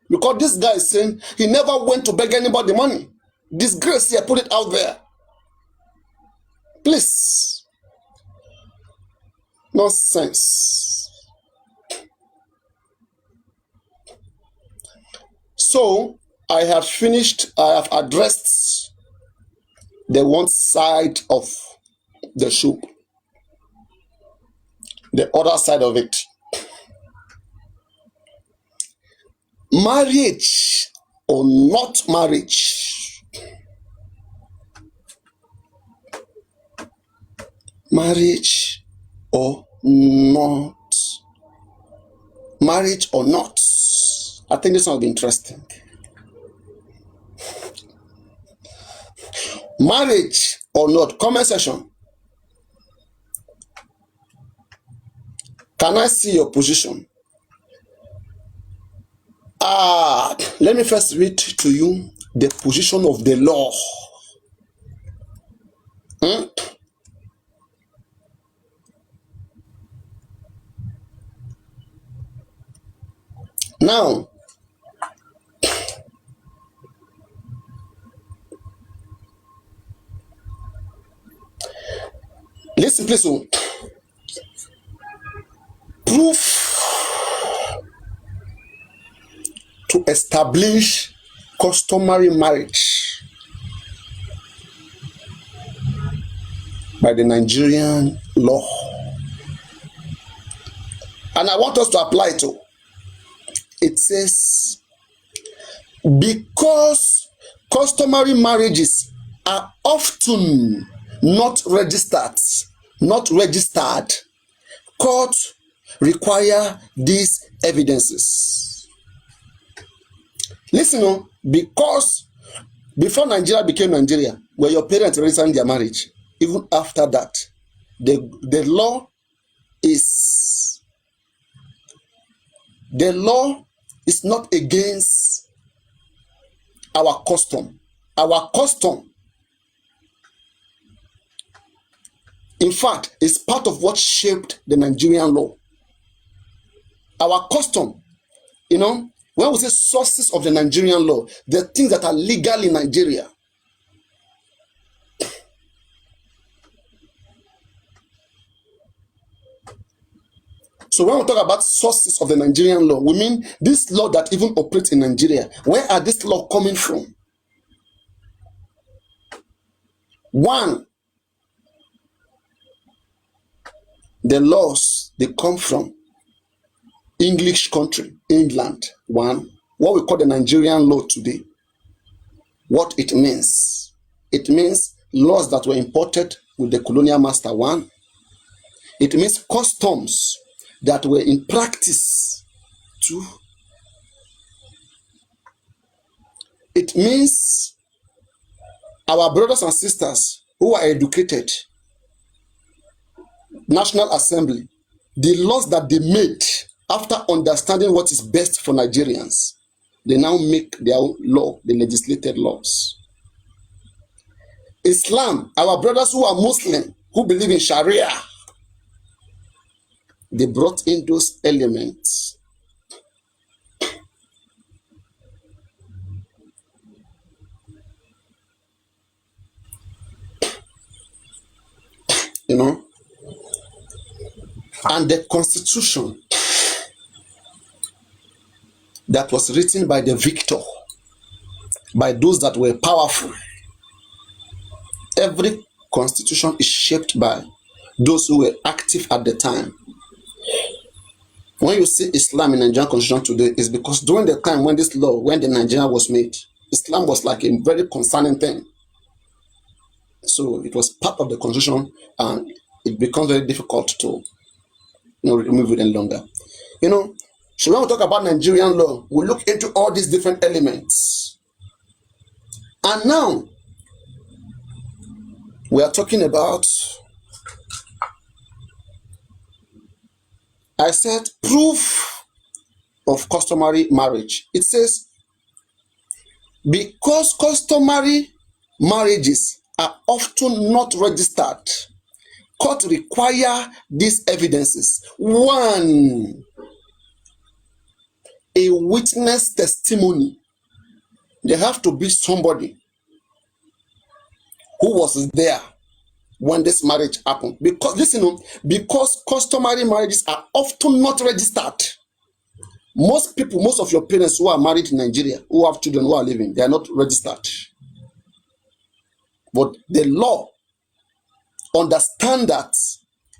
Because this guy is saying he never went to beg anybody money. Disgrace here, put it out there. Please. Nonsense. So, I have finished, I have addressed the one side of the shoe. The other side of it. Marriage or not marriage. Marriage or not. Marriage or not. I think this one will be interesting. Marriage or not. Comment section. Can I see your position? Let me first read to you the position of the law. Now, listen, please. Proof establish customary marriage by the Nigerian law. And I want us to apply it to. It says, because customary marriages are often not registered, courts require these evidences. Listen, because before Nigeria became Nigeria, where your parents registered their marriage, even after that, the law is not against our custom. Our custom, in fact, is part of what shaped the Nigerian law. Our custom, when we say sources of the Nigerian law, the things that are legal in Nigeria. So when we talk about sources of the Nigerian law, we mean this law that even operates in Nigeria. Where are this law coming from? One, the laws, they come from English country, England. One, what we call the Nigerian law today. What it means laws that were imported with the colonial master. One, it means customs that were in practice. Two, it means our brothers and sisters who are educated, National Assembly, the laws that they made after understanding what is best for Nigerians, they now make their own law, the legislated laws. Islam, our brothers who are Muslim, who believe in Sharia, they brought in those elements. And the constitution that was written by the victor, by those that were powerful. Every constitution is shaped by those who were active at the time. When you see Islam in the Nigerian constitution today, it's because during the time when this law, when the Nigeria was made, Islam was like a very concerning thing. So it was part of the constitution, and it becomes very difficult to remove it any longer. So when we talk about Nigerian law, we look into all these different elements. And now we are talking about, I said, proof of customary marriage. It says, because customary marriages are often not registered, court require these evidences. One, a witness testimony. There have to be somebody who was there when this marriage happened. Because customary marriages are often not registered. Most of your parents who are married in Nigeria, who have children who are living, they are not registered. But the law understand that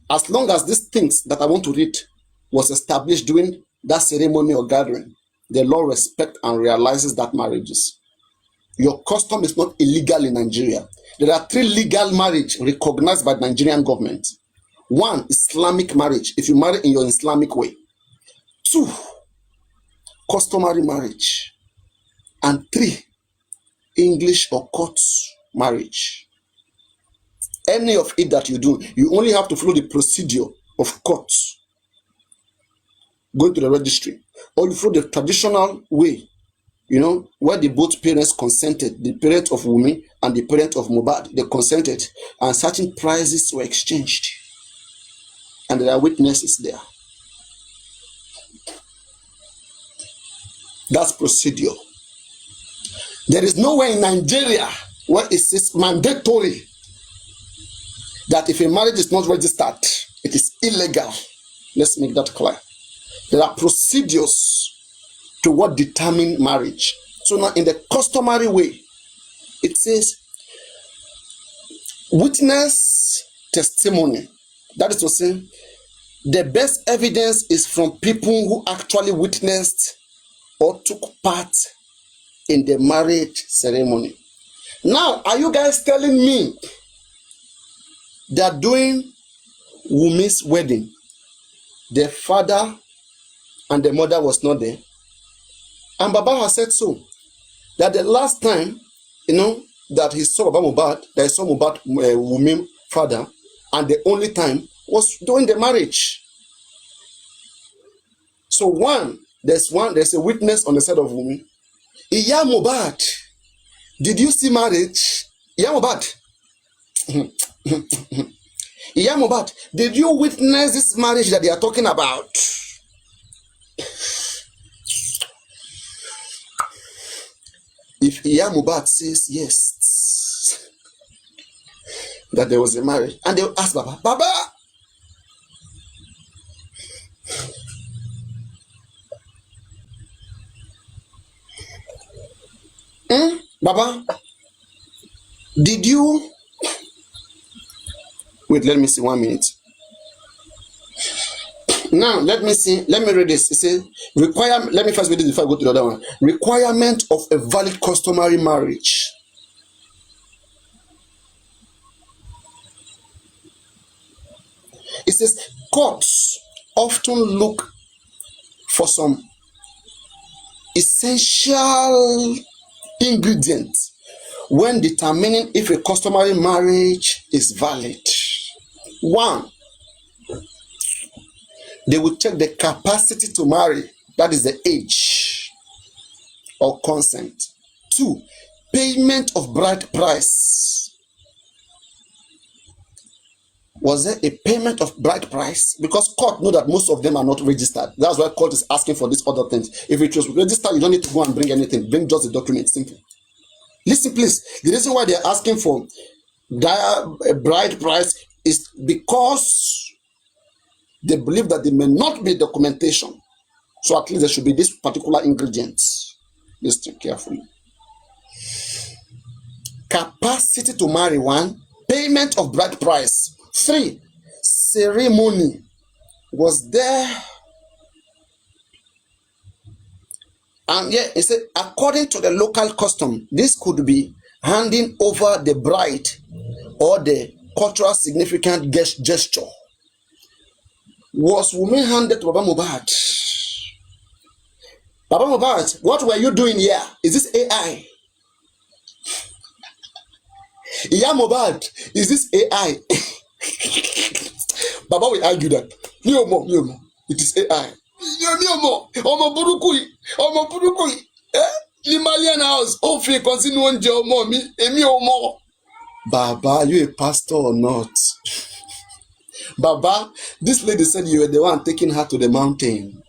as long as these things that I want to read was established during that ceremony or gathering, the law respects and realizes that marriages. Your custom is not illegal in Nigeria. There are 3 legal marriages recognized by the Nigerian government. 1, Islamic marriage, if you marry in your Islamic way. 2, customary marriage. And 3, English or court marriage. Any of it that you do, you only have to follow the procedure of court. Going to the registry, or you follow the traditional way, where the both parents consented, the parent of Wumi and the parent of Mohbad, they consented, and certain prizes were exchanged, and there are witnesses there. That's procedure. There is nowhere in Nigeria where it is mandatory that if a marriage is not registered, it is illegal. Let's make that clear. There are procedures to what determine marriage. So now in the customary way, it says witness testimony. That is to say, the best evidence is from people who actually witnessed or took part in the marriage ceremony. Now, are you guys telling me that during Wumi's wedding, the father and the mother was not there? And Baba has said so, that the last time, that he saw Baba Mohbad, that he saw Mohbad, Wumi father, and the only time was during the marriage. So there's a witness on the side of Wumi. Iya Mohbad, did you see marriage? Iya Mohbad. Iya Mohbad, did you witness this marriage that they are talking about? If Iya Mohbad says yes, that there was a marriage, and they will ask Baba, Baba, did you wait? Let me see 1 minute. Now let me read this. It says requirement. Let me first read this before I go to the other one. Requirement of a valid customary marriage. It says courts often look for some essential ingredients when determining if a customary marriage is valid. 1, they will check the capacity to marry, that is the age or consent. 2, payment of bride price. Was there a payment of bride price? Because court know that most of them are not registered. That's why court is asking for these other things. If it was registered, you don't need to go and bring anything. Bring just the document, simple. Listen, please. The reason why they're asking for bride price is because they believe that there may not be documentation. So at least there should be this particular ingredients. Listen carefully. Capacity to marry, 1. Payment of bride price. 3, ceremony. Was there? And yeah, it said, according to the local custom, this could be handing over the bride or the cultural significant gesture. Was Wumi handed to Baba Mohbad? Baba Mohbad, what were you doing here? Is this AI? Iya Mohbad, is this AI? Baba will argue that. It is AI. Omo burukui. Limalian house. Oh, fi continue on job, mommy. Emi omo. Baba, are you a pastor or not? Baba, this lady said you were the one taking her to the mountain.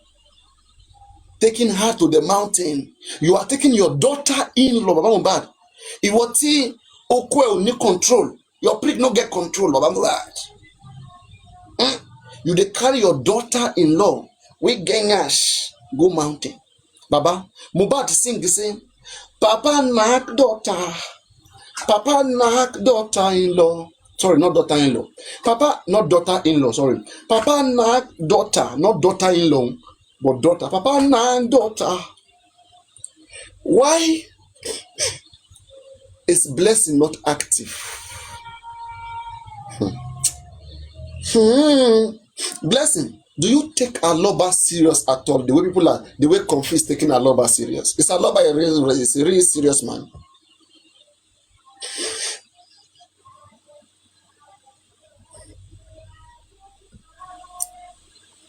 Taking her to the mountain. You are taking your daughter-in-law, Baba Mohbad. Iwoti okwe need control. Your prick no get control, Baba Mohbad. You dey carry your daughter-in-law. We gangash go mountain. Baba, Mohbad sing the same. Papa knock daughter. Papa knock daughter-in-law. Sorry, not daughter-in-law. Papa, not daughter-in-law, sorry. Papa knock daughter, not daughter-in-law, but daughter. Papa knock daughter. Why is blessing not active? Blessing, do you take Aloba serious at all? The way people are, the way confused taking Aloba serious. Is Aloba a really serious man?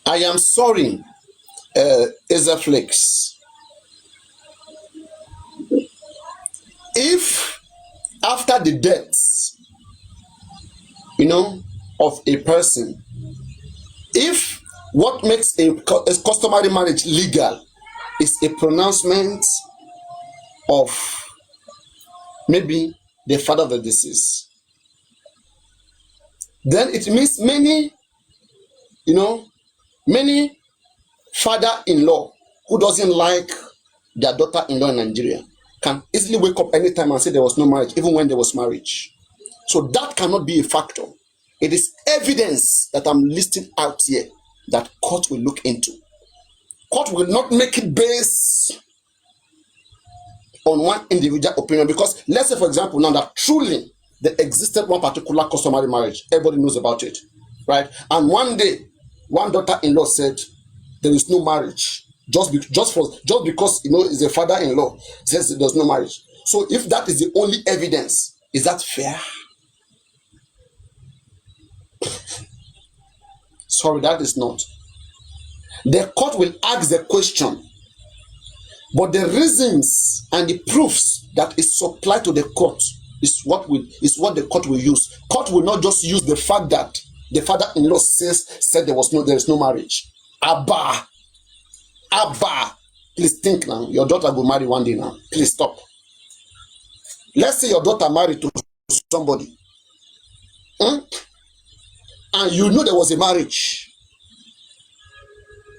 I am sorry, Ezaflex. If after the death, of a person, if what makes a customary marriage legal is a pronouncement of maybe the father of the deceased, then it means many father-in-law who doesn't like their daughter-in-law in Nigeria can easily wake up anytime and say there was no marriage, even when there was marriage. So that cannot be a factor. It is evidence that I'm listing out here that court will look into. Court will not make it based on one individual opinion, because let's say, for example, now that truly there existed one particular customary marriage, everybody knows about it, right? And one day, one daughter-in-law said there is no marriage, just because is a father-in-law says there's no marriage. So if that is the only evidence, is that fair? Sorry, that is not. The court will ask the question, but the reasons and the proofs that is supplied to the court is what the court will use. Court will not just use the fact that the father-in-law said there is no marriage. Abba, please think now. Your daughter will marry one day now. Please stop. Let's say your daughter married to somebody, and you know there was a marriage.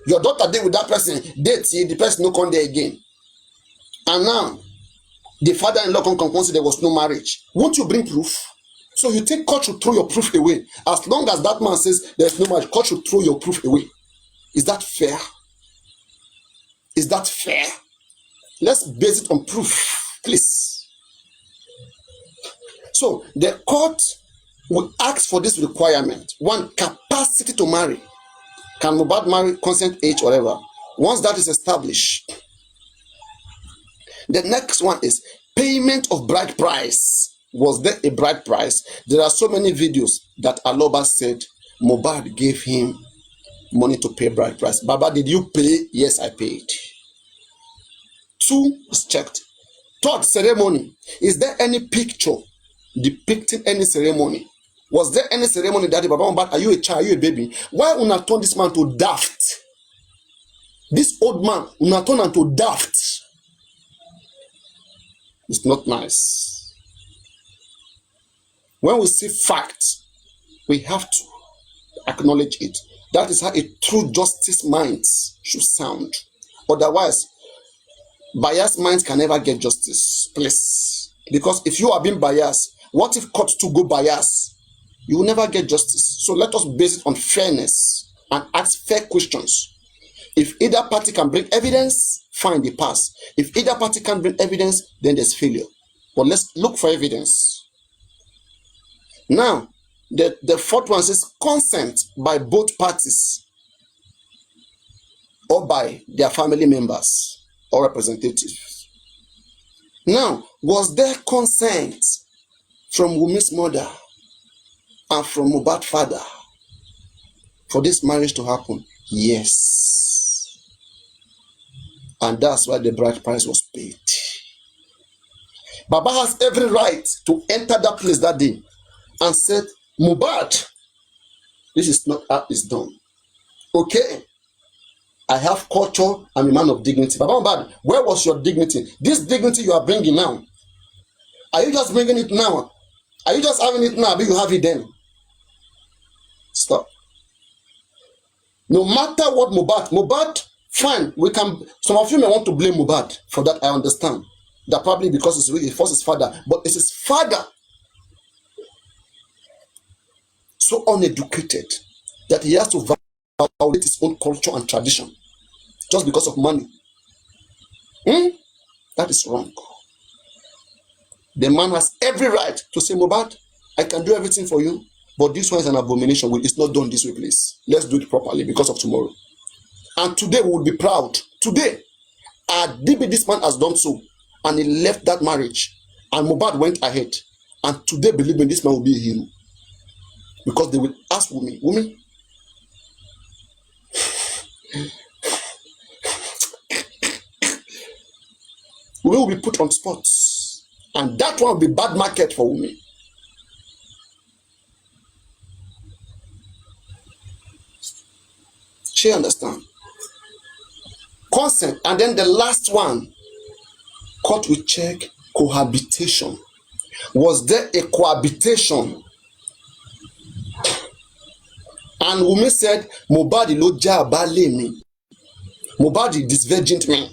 Your daughter date with that person, the person no come there again. And now, the father-in-law can say there was no marriage. Won't you bring proof? So you think court should throw your proof away. As long as that man says there's no marriage, court should throw your proof away. Is that fair? Is that fair? Let's base it on proof, please. So the court will ask for this requirement. One, capacity to marry. Can Mohbad marry, consent, age, whatever? Once that is established, the next one is payment of bride price. Was there a bride price? There are so many videos that Aloba said Mohbad gave him money to pay bride price. Baba, did you pay? Yes, I paid. 2 is checked. 3rd, ceremony. Is there any picture depicting any ceremony? Was there any ceremony that Baba Mohbad, are you a child, are you a baby? Why una turn this man to daft? This old man, una turn him to daft. It's not nice. When we see facts, we have to acknowledge it. That is how a true justice mind should sound. Otherwise, biased minds can never get justice. Please. Because if you are being biased, what if court to go biased? You will never get justice. So let us base it on fairness and ask fair questions. If either party can bring evidence, fine, they pass. If either party can't bring evidence, then there's failure. But let's look for evidence. Now, the 4th one says consent by both parties or by their family members or representatives. Now, was there consent from Wumi's mother and from Mohbad's father for this marriage to happen? Yes. And that's why the bride price was paid. Baba has every right to enter that place that day and said, Mohbad, this is not how it's done. Okay, I have culture, I'm a man of dignity. Baba Mohbad, where was your dignity? This dignity you are bringing now, are you just bringing it now? Are you just having it now, but you have it then? Stop. No matter what Mohbad, fine, we can, some of you may want to blame Mohbad for that, I understand. That probably because he forced his father, but it's his father so uneducated that he has to violate his own culture and tradition just because of money. That is wrong. The man has every right to say, Mohbad, I can do everything for you, but this one is an abomination. It's not done this way, please. Let's do it properly because of tomorrow. And today we will be proud. Today, this man has done so, and he left that marriage, and Mohbad went ahead. And today, believe me, this man will be a hero. Because they will ask Wumi, we will be put on spots. And that one will be bad market for Wumi. She understand. Consent. And then the last one, court will check cohabitation. Was there a cohabitation? And Wumi said, Mohbad lo ja bale mi. Mohbad disvirgined me.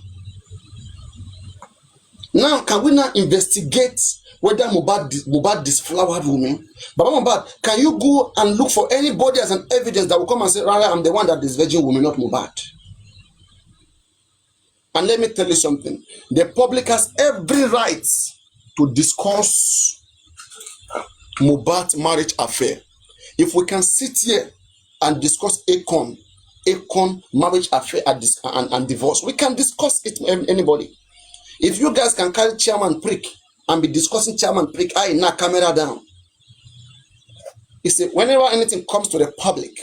Now, can we now investigate whether Mohbad disflowered woman? Baba Mohbad, can you go and look for anybody as an evidence that will come and say, rather, I'm the one that is virgin woman, not Mohbad? And let me tell you something. The public has every right to discuss Mohbad's marriage affair. If we can sit here and discuss Akon marriage affair and divorce, we can discuss it, anybody. If you guys can carry Chairman Prick and be discussing Chairman Prick, I now camera down. You see, whenever anything comes to the public,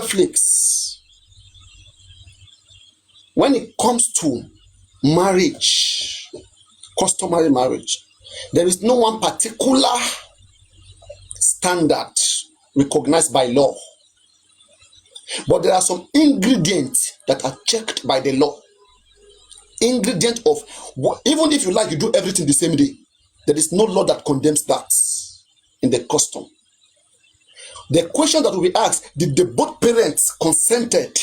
Flix, when it comes to marriage, customary marriage, there is no one particular standard recognized by law. But there are some ingredients that are checked by the law. Ingredient of what, even if you like, you do everything the same day. There is no law that condemns that in the custom. The question that will be asked, did the both parents consented?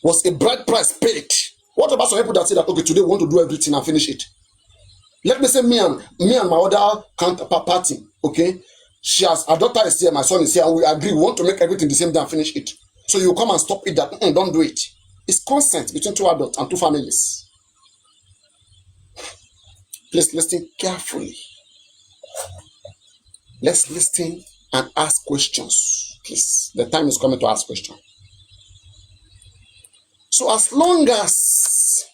Was a bride price paid? What about some people that say that, okay, today we want to do everything and finish it? Let me say me and my other counterparty, okay? Her daughter is here, my son is here, and we agree, we want to make everything the same day and finish it. So you come and stop it, that don't do it. It's consent between two adults and two families. Please listen carefully. Let's listen and ask questions. Please, the time is coming to ask questions. So as long as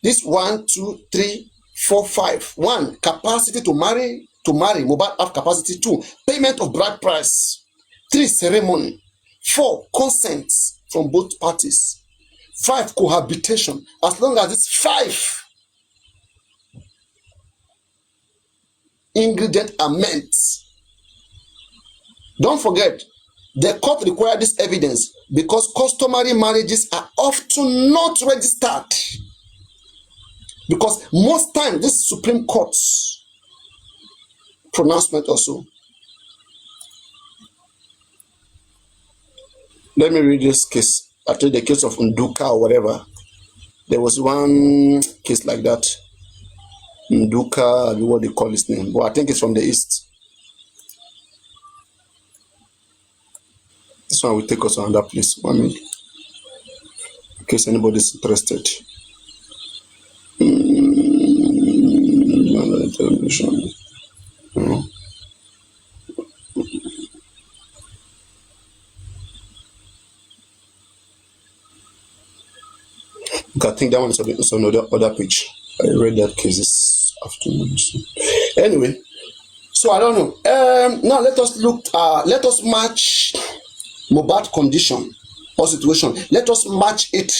this 1, 2, 3, 4, 5, 1, capacity to marry, Mohbad have capacity. 2, payment of bride price. 3, ceremony. 4, consent from both parties. 5, cohabitation. As long as it's 5 ingredients are met. Don't forget, the court requires this evidence because customary marriages are often not registered. Because most times, this Supreme Court's pronouncement also. Let me read this case. I tell you the case of Nduka or whatever. There was one case like that. Nduka, I don't know what they call his name, but I think it's from the east. This one will take us to another place. 1 minute. In case anybody's interested. Television. I think that one is on the other page. I read that case this afternoon. Anyway, so I don't know. Now let us match Mohbad condition or situation. Let us match it,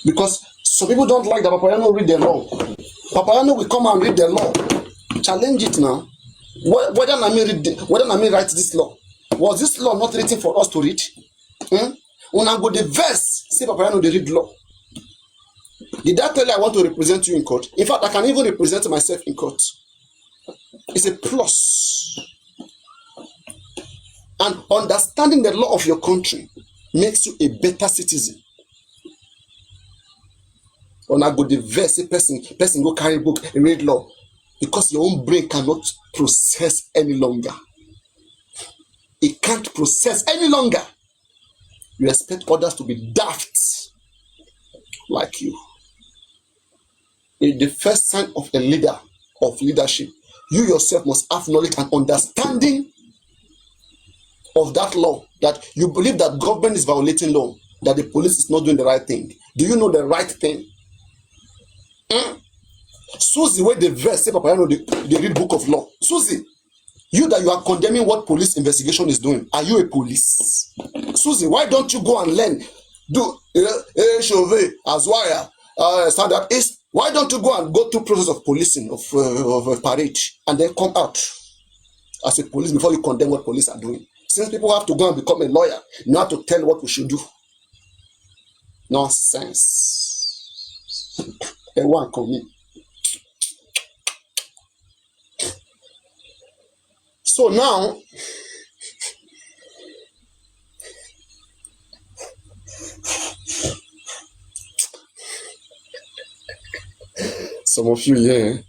because some people don't like that Papariano read the law. Papariano will come and read the law. Challenge it now. Whether Nami write this law. Was this law not written for us to read? When I go the verse, say Papariano they read law. Did I tell you I want to represent you in court? In fact, I can even represent myself in court. It's a plus. And understanding the law of your country makes you a better citizen. When I go the verse, a person go carry book and read law, because your own brain cannot process any longer. It can't process any longer. You expect others to be daft like you. The first sign of a leader, of leadership, you yourself must have knowledge and understanding of that law, that you believe that government is violating law, that the police is not doing the right thing. Do you know the right thing? Suzzy, where the verse say Papariano, they read book of law. Suzzy, you that you are condemning what police investigation is doing, are you a police? Suzzy, why don't you go and learn? Do Chauvet, Azwaya, Standard East. Why don't you go and go through process of policing, of a parade, and then come out as a police before you condemn what police are doing? Since people have to go and become a lawyer, you have to tell what we should do. Nonsense. Everyone come in. So now, Some of you here,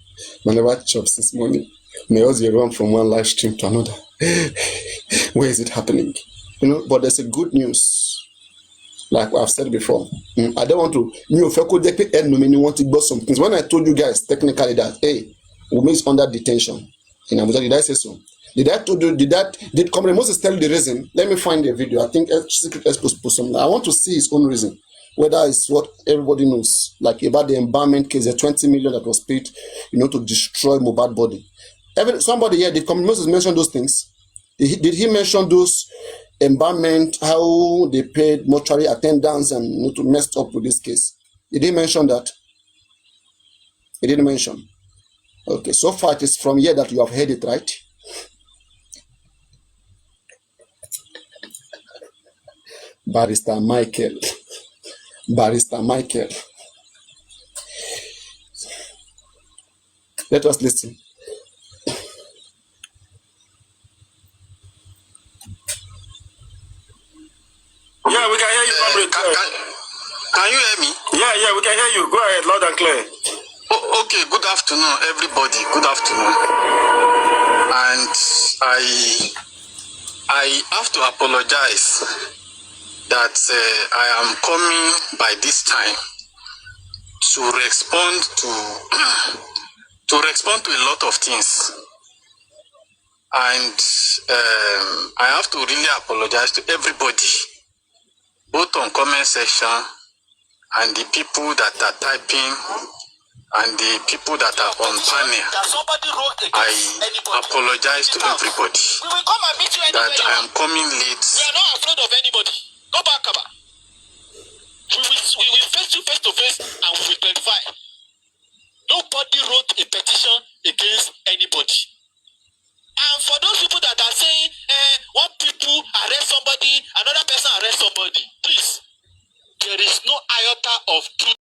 whenever chops this morning, may also run from one live stream to another. Where is it happening? You know, but there's a good news. Like I've said before, I don't want to. Want to go some things. When I told you guys technically that, hey, Wunmi is under detention in Abuja, did I say so? Did Comrade Moses tell you the reason? Let me find the video. I think Secret Expo post something. I want to see his own reason. Whether it's what everybody knows, like about the embalmment case, the 20 million that was paid, to destroy Mohbad body. Somebody here, did Comrade Moses mention those things? Did he mention those embalmment, how they paid mortuary attendants and to mess up with this case? Did he mention that? He didn't mention. Okay, so far it is from here that you have heard it, right? Barrister Michael. Let us listen. Yeah, we can hear you, Comrade. Can you hear me? Yeah, we can hear you. Go ahead, loud and clear. Okay, good afternoon, everybody. Good afternoon. And I have to apologize that I am coming by this time to respond to a lot of things. And I have to really apologize to everybody, both on comment section and the people that are typing and the people that are on panel. I apologize to everybody that I am coming late. We are not afraid of anybody. Go back, Kaba. We will face you face to face and we will clarify. Nobody wrote a petition against anybody. And for those people that are saying, one people arrest somebody, another person arrest somebody, please, there is no iota of truth.